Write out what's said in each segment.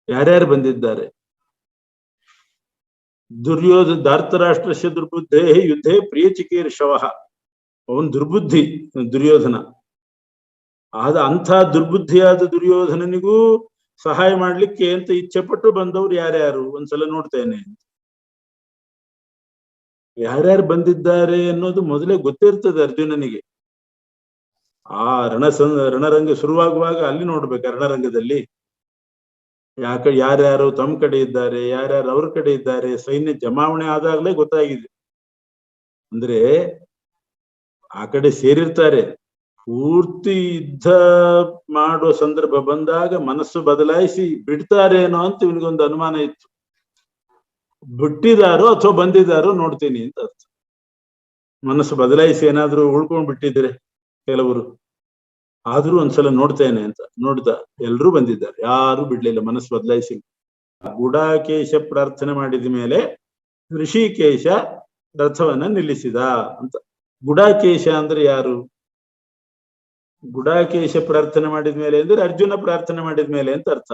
ಯಾರ್ಯಾರು ಬಂದಿದ್ದಾರೆ? ಧಾರ್ತರಾಷ್ಟ್ರಸ್ಯ ದುರ್ಬುದ್ಧೇ ಯುದ್ಧೇ ಪ್ರಿಯಚಿಕೀರ್ಷವ. ಅವನ್ ದುರ್ಬುದ್ಧಿ ದುರ್ಯೋಧನ. ಅಂಥ ದುರ್ಬುದ್ಧಿಯಾದ ದುರ್ಯೋಧನನಿಗೂ ಸಹಾಯ ಮಾಡ್ಲಿಕ್ಕೆ ಅಂತ ಇಚ್ಛೆ ಪಟ್ಟು ಬಂದವ್ರು ಯಾರ್ಯಾರು ಒಂದ್ಸಲ ನೋಡ್ತೇನೆ. ಯಾರ್ಯಾರು ಬಂದಿದ್ದಾರೆ ಅನ್ನೋದು ಮೊದಲೇ ಗೊತ್ತಿರ್ತದೆ ಅರ್ಜುನನಿಗೆ. ಆ ರಣರಂಗ ಶುರುವಾಗುವಾಗ ಅಲ್ಲಿ ನೋಡ್ಬೇಕು, ರಣರಂಗದಲ್ಲಿ ಯಾರ್ಯಾರು ತಮ್ಮ ಕಡೆ ಇದ್ದಾರೆ, ಯಾರ್ಯಾರು ಅವ್ರ ಕಡೆ ಇದ್ದಾರೆ, ಸೈನ್ಯ ಜಮಾವಣೆ ಆದಾಗಲೇ ಗೊತ್ತಾಗಿದೆ. ಅಂದ್ರೆ ಆ ಕಡೆ ಸೇರಿರ್ತಾರೆ. ಪೂರ್ತಿ ಯುದ್ಧ ಮಾಡೋ ಸಂದರ್ಭ ಬಂದಾಗ ಮನಸ್ಸು ಬದಲಾಯಿಸಿ ಬಿಡ್ತಾರೇನೋ ಅಂತ ಇವನಿಗೊಂದು ಅನುಮಾನ ಇತ್ತು. ಬಿಟ್ಟಿದಾರೋ ಅಥವಾ ಬಂದಿದ್ದಾರೋ ನೋಡ್ತೀನಿ ಅಂತ ಅರ್ಥ. ಮನಸ್ಸು ಬದಲಾಯಿಸಿ ಏನಾದ್ರೂ ಉಳ್ಕೊಂಡ್ ಬಿಟ್ಟಿದ್ರೆ ಕೆಲವರು, ಆದ್ರೂ ಒಂದ್ಸಲ ನೋಡ್ತೇನೆ ಅಂತ ನೋಡ್ದ. ಎಲ್ರೂ ಬಂದಿದ್ದಾರೆ, ಯಾರು ಬಿಡ್ಲಿಲ್ಲ, ಮನಸ್ಸು ಬದಲಾಯಿಸಿ. ಗುಡಾಕೇಶ ಪ್ರಾರ್ಥನೆ ಮಾಡಿದ ಮೇಲೆ ಋಷಿಕೇಶ ರಥವನ್ನ ನಿಲ್ಲಿಸಿದ ಅಂತ. ಗುಡಾಕೇಶ ಅಂದ್ರೆ ಯಾರು? ಗುಡಾಕೇಶ ಪ್ರಾರ್ಥನೆ ಮಾಡಿದ ಮೇಲೆ ಅಂದ್ರೆ ಅರ್ಜುನ ಪ್ರಾರ್ಥನೆ ಮಾಡಿದ ಮೇಲೆ ಅಂತ ಅರ್ಥ.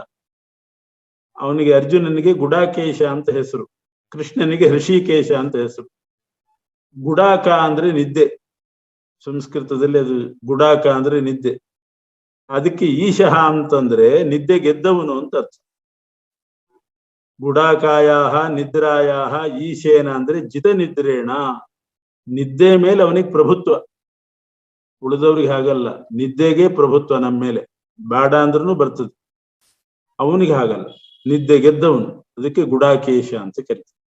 ಅವನಿಗೆ ಅರ್ಜುನನಿಗೆ ಗುಡಾಕೇಶ ಅಂತ ಹೆಸರು, ಕೃಷ್ಣನಿಗೆ ಋಷಿಕೇಶ ಅಂತ ಹೆಸರು. ಗುಡಾಕ ಅಂದ್ರೆ ನಿದ್ದೆ, ಸಂಸ್ಕೃತದಲ್ಲಿ ಅದು ಗುಡಾಕ ಅಂದ್ರೆ ನಿದ್ದೆ. ಅದಕ್ಕೆ ಈಶಃ ಅಂತಂದ್ರೆ ನಿದ್ದೆ ಗೆದ್ದವನು ಅಂತ ಅರ್ಥ. ಗುಡಾಕಾಯಾಹ ನಿದ್ರಾಯಾಹ ಈಶೇನ ಅಂದ್ರೆ ಜಿತ ನಿದ್ರೇಣ, ನಿದ್ದೆ ಮೇಲೆ ಅವನಿಗೆ ಪ್ರಭುತ್ವ. ಉಳಿದವ್ರಿಗೆ ಹಾಗಲ್ಲ, ನಿದ್ದೆಗೆ ಪ್ರಭುತ್ವ ನಮ್ಮ ಮೇಲೆ, ಬೇಡ ಅಂದ್ರೂ ಬರ್ತದೆ. ಅವನಿಗೆ ಹಾಗಲ್ಲ, ನಿದ್ದೆ ಗೆದ್ದವನು, ಅದಕ್ಕೆ ಗುಡಾಕೇಶ ಅಂತ ಕರೀತಾರೆ.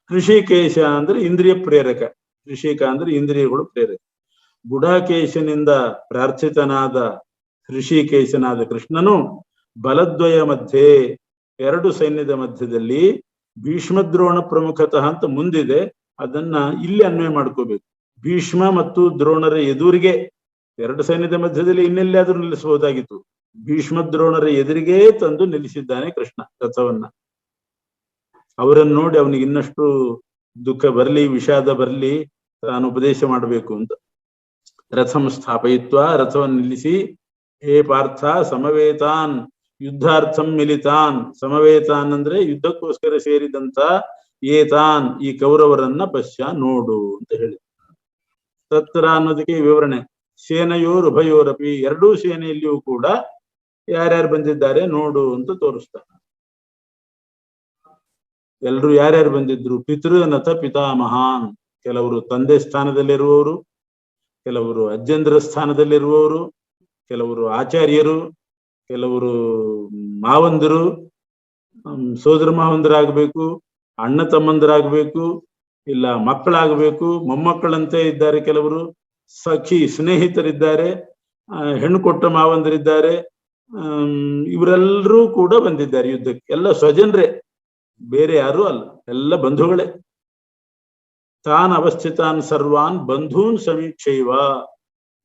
ಋಷಿಕೇಶ ಅಂದ್ರೆ ಇಂದ್ರಿಯ ಪ್ರೇರಕ, ಋಷಿಕ ಅಂದ್ರೆ ಇಂದ್ರಿಯಗಳು ಪ್ರೇರಕ. ಗುಡಾಕೇಶನಿಂದ ಪ್ರಾರ್ಥಿತನಾದ ಋಷಿಕೇಶನಾದ ಕೃಷ್ಣನು ಬಲದ್ವಯ ಮಧ್ಯೆ, ಎರಡು ಸೈನ್ಯದ ಮಧ್ಯದಲ್ಲಿ ಭೀಷ್ಮದ್ರೋಣ ಪ್ರಮುಖತಃ ಅಂತ ಮುಂದಿದೆ, ಅದನ್ನ ಇಲ್ಲಿ ಅನ್ವಯ ಮಾಡ್ಕೋಬೇಕು. ಭೀಷ್ಮ ಮತ್ತು ದ್ರೋಣರ ಎದುರಿಗೆ, ಎರಡು ಸೈನ್ಯದ ಮಧ್ಯದಲ್ಲಿ ಇನ್ನೆಲ್ಲಾದ್ರೂ ನಿಲ್ಲಿಸಬಹುದಾಗಿತ್ತು, ಭೀಷ್ಮದ್ರೋಣರ ಎದುರಿಗೆ ತಂದು ನಿಲ್ಲಿಸಿದ್ದಾನೆ ಕೃಷ್ಣ ರಥವನ್ನ. ಅವರನ್ನು ನೋಡಿ ಅವನಿಗೆ ಇನ್ನಷ್ಟು ದುಃಖ ಬರ್ಲಿ, ವಿಷಾದ ಬರ್ಲಿ, ತಾನು ಉಪದೇಶ ಮಾಡಬೇಕು ಅಂತ. ರಥಂ ಸ್ಥಾಪಯಿತ್ವ, ರಥವನ್ನು ನಿಲ್ಲಿಸಿ, ಹೇ ಪಾರ್ಥ ಸಮವೇತಾನ್ ಯುದ್ಧಾರ್ಥಂ ಮಿಲಿತಾನ್. ಸಮವೇತಾನ್ ಅಂದ್ರೆ ಯುದ್ಧಕ್ಕೋಸ್ಕರ ಸೇರಿದಂತ ಏತಾನ್ ಈ ಕೌರವರನ್ನ ಪಶ್ಯ ನೋಡು ಅಂತ ಹೇಳಿ. ತತ್ರ ಅನ್ನೋದಕ್ಕೆ ವಿವರಣೆ, ಸೇನೆಯೋರ್ ಉಭಯೋರಪಿ, ಎರಡೂ ಸೇನೆಯಲ್ಲಿಯೂ ಕೂಡ ಯಾರ್ಯಾರು ಬಂದಿದ್ದಾರೆ ನೋಡು ಅಂತ ತೋರಿಸ್ತಾರೆ. ಎಲ್ರು ಯಾರ್ಯಾರು ಬಂದಿದ್ರು? ಪಿತೃನಥ ಪಿತಾಮಹಾನ್, ಕೆಲವರು ತಂದೆ ಸ್ಥಾನದಲ್ಲಿರುವವರು, ಕೆಲವರು ಅಜ್ಜಂದ್ರ ಸ್ಥಾನದಲ್ಲಿರುವವರು, ಕೆಲವರು ಆಚಾರ್ಯರು, ಕೆಲವರು ಮಾವಂದರು, ಸೋದರ ಮಾವಂದರಾಗಬೇಕು, ಅಣ್ಣ ತಮ್ಮಂದರಾಗಬೇಕು, ಇಲ್ಲ ಮಕ್ಕಳಾಗಬೇಕು, ಮೊಮ್ಮಕ್ಕಳಂತೆ ಇದ್ದಾರೆ, ಕೆಲವರು ಸಖಿ ಸ್ನೇಹಿತರಿದ್ದಾರೆ, ಹೆಣ್ಣು ಕೊಟ್ಟ ಮಾವಂದರಿದ್ದಾರೆ. ಇವರೆಲ್ಲರೂ ಕೂಡ ಬಂದಿದ್ದಾರೆ ಯುದ್ಧಕ್ಕೆ. ಎಲ್ಲ ಸ್ವಜನ್ರೇ, ಬೇರೆ ಯಾರೂ ಅಲ್ಲ, ಎಲ್ಲ ಬಂಧುಗಳೇ. ತಾನ್ ಅವಸ್ಥಿತಾನ್ ಸರ್ವಾನ್ ಬಂಧೂನ್ ಸಮೀಕ್ಷೈವ,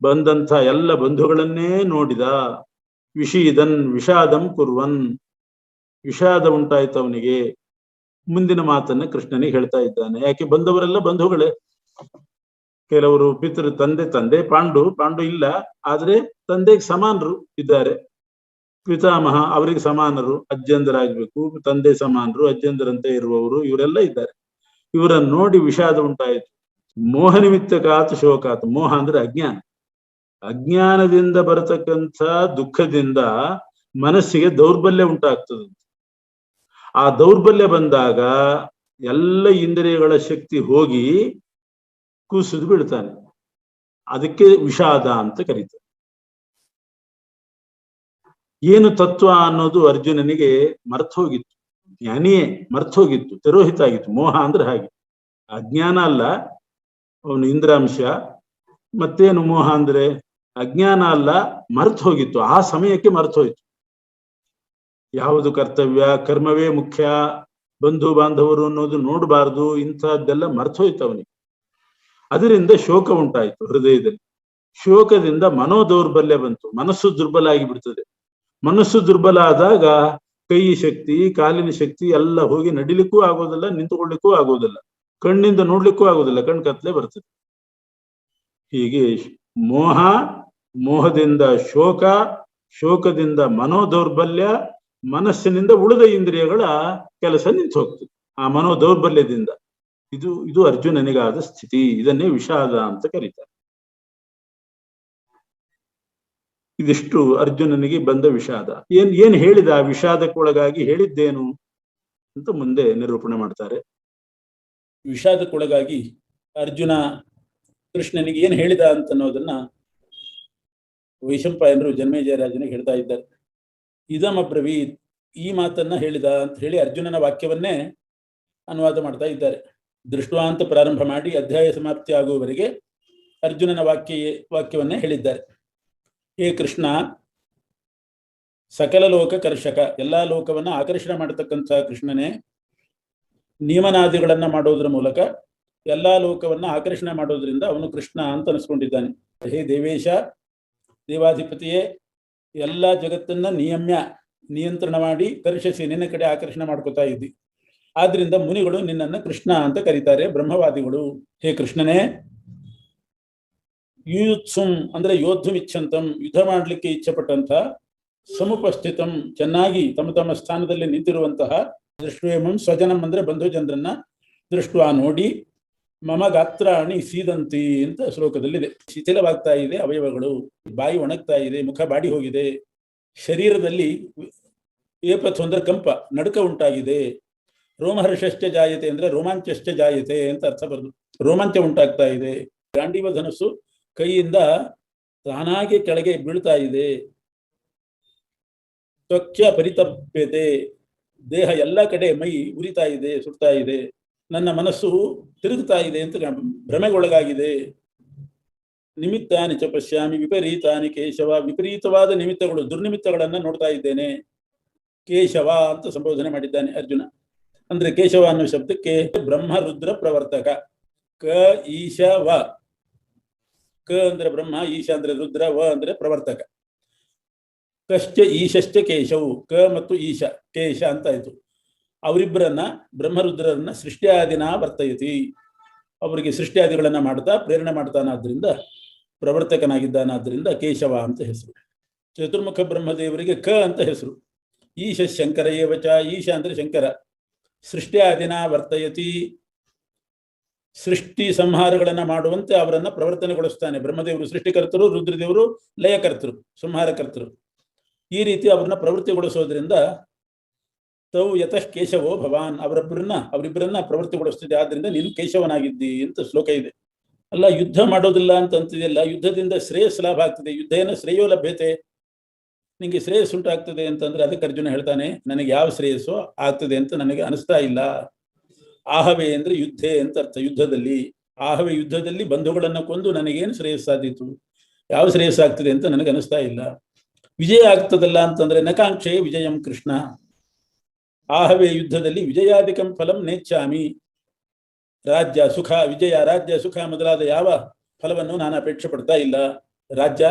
ಬಂದಂಥ ಎಲ್ಲ ಬಂಧುಗಳನ್ನೇ ನೋಡಿದ. ವಿಷಾದಂ ಕುರ್ವನ್, ವಿಷಾದ ಉಂಟಾಯ್ತು ಅವನಿಗೆ. ಮುಂದಿನ ಮಾತನ್ನ ಕೃಷ್ಣನಿಗೆ ಹೇಳ್ತಾ ಇದ್ದಾನೆ. ಯಾಕೆ ಬಂದವರೆಲ್ಲ ಬಂಧುಗಳೇ. ಕೆಲವರು ಪಿತೃ ತಂದೆ ಪಾಂಡು ಇಲ್ಲ, ಆದ್ರೆ ತಂದೆಗೆ ಸಮಾನರು ಇದ್ದಾರೆ. ಪಿತಾಮಹ ಅವರಿಗೆ ಸಮಾನರು, ಅಜ್ಜಂದರಾಗ್ಬೇಕು, ತಂದೆ ಸಮಾನರು, ಅಜ್ಜಂದರಂತೆ ಇರುವವರು, ಇವರೆಲ್ಲ ಇದ್ದಾರೆ. ಇವರನ್ನು ನೋಡಿ ವಿಷಾದ ಉಂಟಾಯಿತು. ಮೋಹ ನಿಮಿತ್ತಕಾತ್ ಶೋಕಾತ್, ಮೋಹ ಅಂದ್ರೆ ಅಜ್ಞಾನ. ಅಜ್ಞಾನದಿಂದ ಬರತಕ್ಕಂಥ ದುಃಖದಿಂದ ಮನಸ್ಸಿಗೆ ದೌರ್ಬಲ್ಯ ಉಂಟಾಗ್ತದೆ. ಆ ದೌರ್ಬಲ್ಯ ಬಂದಾಗ ಎಲ್ಲ ಇಂದ್ರಿಯಗಳ ಶಕ್ತಿ ಹೋಗಿ ಕುಸಿದು ಬಿಡ್ತಾನೆ. ಅದಕ್ಕೆ ವಿಷಾದ ಅಂತ ಕರೀತಾರೆ. ಏನು ತತ್ವ ಅನ್ನೋದು ಅರ್ಜುನನಿಗೆ ಮರ್ತೋಗಿತ್ತು, ಜ್ಞಾನಿಯೇ ಮರ್ತೋಗಿತ್ತು, ತಿರೋಹಿತ ಆಗಿತ್ತು. ಮೋಹ ಅಂದ್ರೆ ಹಾಗೆ, ಅಜ್ಞಾನ ಅಲ್ಲ, ಅವನು ಇಂದ್ರಾಂಶ. ಮತ್ತೇನು ಮೋಹ ಅಂದ್ರೆ? ಅಜ್ಞಾನ ಅಲ್ಲ, ಮರ್ತು ಹೋಗಿತ್ತು. ಆ ಸಮಯಕ್ಕೆ ಮರ್ತು ಹೋಯ್ತು. ಯಾವುದು ಕರ್ತವ್ಯ, ಕರ್ಮವೇ ಮುಖ್ಯ, ಬಂಧು ಬಾಂಧವರು ಅನ್ನೋದು ನೋಡಬಾರ್ದು, ಇಂಥದ್ದೆಲ್ಲ ಮರ್ತು ಹೋಯ್ತು ಅವನಿಗೆ. ಅದರಿಂದ ಶೋಕ ಉಂಟಾಯ್ತು ಹೃದಯದಲ್ಲಿ. ಶೋಕದಿಂದ ಮನೋದೌರ್ಬಲ್ಯ ಬಂತು, ಮನಸ್ಸು ದುರ್ಬಲ ಆಗಿಬಿಡ್ತದೆ. ಮನಸ್ಸು ದುರ್ಬಲ ಆದಾಗ ಕೈ ಶಕ್ತಿ, ಕಾಲಿನ ಶಕ್ತಿ ಎಲ್ಲ ಹೋಗಿ ನಡಿಲಿಕ್ಕೂ ಆಗೋದಿಲ್ಲ, ನಿಂತುಕೊಳ್ಳಿಕ್ಕೂ ಆಗೋದಿಲ್ಲ, ಕಣ್ಣಿಂದ ನೋಡ್ಲಿಕ್ಕೂ ಆಗೋದಿಲ್ಲ, ಕಣ್ ಕತ್ಲೆ ಬರ್ತದೆ. ಹೀಗೆ ಮೋಹದಿಂದ ಶೋಕ, ಶೋಕದಿಂದ ಮನೋದೌರ್ಬಲ್ಯ, ಮನಸ್ಸಿನಿಂದ ಉಳಿದ ಇಂದ್ರಿಯಗಳ ಕೆಲಸ ನಿಂತು ಹೋಗ್ತದೆ ಆ ಮನೋ ದೌರ್ಬಲ್ಯದಿಂದ. ಇದು ಅರ್ಜುನನಿಗಾದ ಸ್ಥಿತಿ. ಇದನ್ನೇ ವಿಷಾದ ಅಂತ ಕರೀತಾರೆ. ಇದಿಷ್ಟು ಅರ್ಜುನನಿಗೆ ಬಂದ ವಿಷಾದ. ಏನ್ ಹೇಳಿದ ವಿಷಾದಕ್ಕೊಳಗಾಗಿ ಹೇಳಿದ್ದೇನು ಅಂತ ಮುಂದೆ ನಿರೂಪಣೆ ಮಾಡ್ತಾರೆ. ವಿಷಾದಕ್ಕೊಳಗಾಗಿ ಅರ್ಜುನ ಕೃಷ್ಣನಿಗೆ ಏನ್ ಹೇಳಿದ ಅಂತ ಅನ್ನೋದನ್ನ ವೈಶಂಪಾಯನರು ಜನ್ಮೇಜಯರಾಜನಿಗೆ ಹೇಳ್ತಾ ಇದ್ದಾರೆ. ಇದಮಬ್ರವೀತ್, ಈ ಮಾತನ್ನ ಹೇಳಿದ ಅಂತ ಹೇಳಿ ಅರ್ಜುನನ ವಾಕ್ಯವನ್ನೇ ಅನುವಾದ ಮಾಡ್ತಾ ಇದ್ದಾರೆ. ದೃಷ್ಟ್ವಾ ಅಂತ ಪ್ರಾರಂಭ ಮಾಡಿ ಅಧ್ಯಾಯ ಸಮಾಪ್ತಿ ಆಗುವವರೆಗೆ ಅರ್ಜುನನ ವಾಕ್ಯವನ್ನೇ ಹೇಳಿದ್ದಾರೆ. ಹೇ ಕೃಷ್ಣ, ಸಕಲ ಲೋಕ ಕರ್ಷಕ, ಎಲ್ಲಾ ಲೋಕವನ್ನ ಆಕರ್ಷಣೆ ಮಾಡತಕ್ಕಂಥ ಕೃಷ್ಣನೇ, ನಿಯಮನಾದಿಗಳನ್ನ ಮಾಡೋದ್ರ ಮೂಲಕ ಎಲ್ಲಾ ಲೋಕವನ್ನ ಆಕರ್ಷಣೆ ಮಾಡೋದ್ರಿಂದ ಅವನು ಕೃಷ್ಣ ಅಂತ ಅನಿಸ್ಕೊಂಡಿದ್ದಾನೆ. ಹೇ ದೇವೇಶ, ದೇವಾಧಿಪತಿಯೇ, ಎಲ್ಲಾ ಜಗತ್ತನ್ನ ನಿಯಂತ್ರಣ ಮಾಡಿ ಕರ್ಷಿಸಿ ನಿನ್ನ ಕಡೆ ಆಕರ್ಷಣೆ ಮಾಡ್ಕೋತಾ ಇದ್ದಿ. ಆದ್ರಿಂದ ಮುನಿಗಳು ನಿನ್ನನ್ನು ಕೃಷ್ಣ ಅಂತ ಕರೀತಾರೆ, ಬ್ರಹ್ಮವಾದಿಗಳು. ಹೇ ಕೃಷ್ಣನೇ, ಯುಯುತ್ಸುಂ ಅಂದ್ರೆ ಯೋದ್ಧಮಿಚ್ಛಂತಂ, ಯುದ್ಧ ಮಾಡ್ಲಿಕ್ಕೆ ಇಚ್ಛೆಪಟ್ಟಂತ, ಸಮುಪಸ್ಥಿತಂ ಚೆನ್ನಾಗಿ ತಮ್ಮ ತಮ್ಮ ಸ್ಥಾನದಲ್ಲಿ ನಿಂತಿರುವಂತಹ, ದೃಷ್ಟ್ವೇಮಂ ಸ್ವಜನಂ ಅಂದ್ರೆ ಬಂಧು ಜನರನ್ನ, ದೃಷ್ಟ್ವಾ ನೋಡಿ, ಮಮ ಗಾತ್ರಾಣಿ ಸೀದಂತಿ ಅಂತ ಶ್ಲೋಕದಲ್ಲಿದೆ. ಶಿಥಿಲವಾಗ್ತಾ ಇದೆ ಅವಯವಗಳು, ಬಾಯಿ ಒಣಗ್ತಾ ಇದೆ, ಮುಖ ಬಾಡಿ ಹೋಗಿದೆ, ಶರೀರದಲ್ಲಿ ಏಪಥು ಅಂದ್ರೆ ಕಂಪ, ನಡುಕ ಉಂಟಾಗಿದೆ. ರೋಮಹರ್ಷಶ್ಚ ಜಾಯತೆ ಅಂದ್ರೆ ರೋಮಾಂಚಶ್ಚ ಜಾಯತೆ ಅಂತ ಅರ್ಥ ಬರೆದು, ರೋಮಾಂಚ ಉಂಟಾಗ್ತಾ ಇದೆ. ಗಾಂಡೀವ ಧನಸ್ಸು ಕೈಯಿಂದ ತಾನಾಗೆ ಕೆಳಗೆ ಬೀಳ್ತಾ ಇದೆ. ತ್ವಕ್ಯ ಪರಿತಪ್ಯತೆ, ದೇಹ ಎಲ್ಲ ಕಡೆ ಮೈ ಉರಿತಾ ಇದೆ, ಸುಡ್ತಾ ಇದೆ. ನನ್ನ ಮನಸ್ಸು ತಿರುಗ್ತಾ ಇದೆ ಅಂತ ಭ್ರಮೆಗೊಳಗಾಗಿದೆ. ನಿಮಿತ್ತಾನಿ ಚ ಪಶ್ಯಾಮಿ ವಿಪರೀತಾನಿ ಕೇಶವ, ವಿಪರೀತವಾದ ನಿಮಿತ್ತಗಳು, ದುರ್ನಿಮಿತ್ತಗಳನ್ನ ನೋಡ್ತಾ ಇದ್ದೇನೆ. ಕೇಶವ ಅಂತ ಸಂಬೋಧನೆ ಮಾಡಿದ್ದಾನೆ ಅರ್ಜುನ. ಅಂದ್ರೆ ಕೇಶವ ಅನ್ನೋ ಶಬ್ದಕ್ಕೆ ಬ್ರಹ್ಮ ರುದ್ರ ಪ್ರವರ್ತಕ. ಕ ಈಶ ವ, ಕ ಅಂದ್ರೆ ಬ್ರಹ್ಮ, ಈಶ ಅಂದ್ರೆ ರುದ್ರ, ವ ಅಂದ್ರೆ ಪ್ರವರ್ತಕ. ಕಶ್ಚ ಈಶಶ್ಚ ಕೇಶವು, ಕ ಮತ್ತು ಈಶ, ಕೇಶ ಅಂತ ಆಯ್ತು. ಅವರಿಬ್ಬರನ್ನ ಬ್ರಹ್ಮರುದ್ರರನ್ನ ಸೃಷ್ಟಿಯಾದಿನ ವರ್ತಯತಿ, ಅವರಿಗೆ ಸೃಷ್ಟಿಯಾದಿಗಳನ್ನ ಮಾಡ್ತಾ ಪ್ರೇರಣೆ ಮಾಡ್ತಾನಾದ್ರಿಂದ ಪ್ರವರ್ತಕನಾಗಿದ್ದಾನಾದ್ರಿಂದ ಕೇಶವ ಅಂತ ಹೆಸರು. ಚತುರ್ಮುಖ ಬ್ರಹ್ಮದೇವರಿಗೆ ಕ ಅಂತ ಹೆಸರು. ಈಶ ಶಂಕರ ಏವಚ, ಈಶ ಅಂದ್ರೆ ಶಂಕರ. ಸೃಷ್ಟಿಯಾದಿನ ವರ್ತಯತಿ, ಸೃಷ್ಟಿ ಸಂಹಾರಗಳನ್ನ ಮಾಡುವಂತೆ ಅವರನ್ನ ಪ್ರವರ್ತನೆಗೊಳಿಸ್ತಾನೆ. ಬ್ರಹ್ಮದೇವರು ಸೃಷ್ಟಿಕರ್ತರು, ರುದ್ರದೇವರು ಲಯಕರ್ತರು, ಸಂಹಾರಕರ್ತರು. ಈ ರೀತಿ ಅವ್ರನ್ನ ಪ್ರವೃತ್ತಿಗೊಳಿಸೋದ್ರಿಂದ ತೌ ಯತಃ ಕೇಶವೋ ಭವಾನ್, ಅವರಿಬ್ಬರನ್ನ ಪ್ರವೃತ್ತಿಗೊಳಿಸ್ತಿದೆ, ಆದ್ರಿಂದ ನೀನು ಕೇಶವನಾಗಿದ್ದಿ ಅಂತ ಶ್ಲೋಕ ಇದೆ. ಅಲ್ಲ, ಯುದ್ಧ ಮಾಡೋದಿಲ್ಲ ಅಂತ ಅಂತಿದೆಯಲ್ಲ, ಯುದ್ಧದಿಂದ ಶ್ರೇಯಸ್ ಲಾಭ ಆಗ್ತದೆ, ಯುದ್ಧೇನ ಶ್ರೇಯೋ ಲಭ್ಯತೆ, ನಿಂಗೆ ಶ್ರೇಯಸ್ ಉಂಟಾಗ್ತದೆ ಅಂತಂದ್ರೆ ಅದಕ್ಕೆ ಅರ್ಜುನ ಹೇಳ್ತಾನೆ, ನನಗೆ ಯಾವ ಶ್ರೇಯಸ್ಸು ಆಗ್ತದೆ ಅಂತ ನನಗೆ ಅನಿಸ್ತಾ ಇಲ್ಲ. ಆಹವೇ ಅಂದ್ರೆ ಯುದ್ಧೇ ಅಂತ ಅರ್ಥ. ಯುದ್ಧದಲ್ಲಿ, ಆಹವೇ ಯುದ್ಧದಲ್ಲಿ ಬಂಧುಗಳನ್ನ ಕೊಂದು ನನಗೇನು ಶ್ರೇಯಸ್ಸಾದೀತು, ಯಾವ ಶ್ರೇಯಸ್ಸಾಗ್ತದೆ ಅಂತ ನನಗೆ ಅನಿಸ್ತಾ ಇಲ್ಲ. ವಿಜಯ ಆಗ್ತದಲ್ಲ ಅಂತಂದ್ರೆ ನಕಾಂಕ್ಷೆ ವಿಜಯಂ ಕೃಷ್ಣ, ಆಹವೇ ಯುದ್ಧದಲ್ಲಿ ವಿಜಯಾಧಿಕಂ ಫಲಂ ನೇಚ್ಛಾಮಿ, ರಾಜ್ಯ ಸುಖ, ವಿಜಯ, ರಾಜ್ಯ ಸುಖ ಮೊದಲಾದ ಯಾವ ಫಲವನ್ನು ನಾನು ಅಪೇಕ್ಷೆ ಪಡ್ತಾ ಇಲ್ಲ. ರಾಜ್ಯ,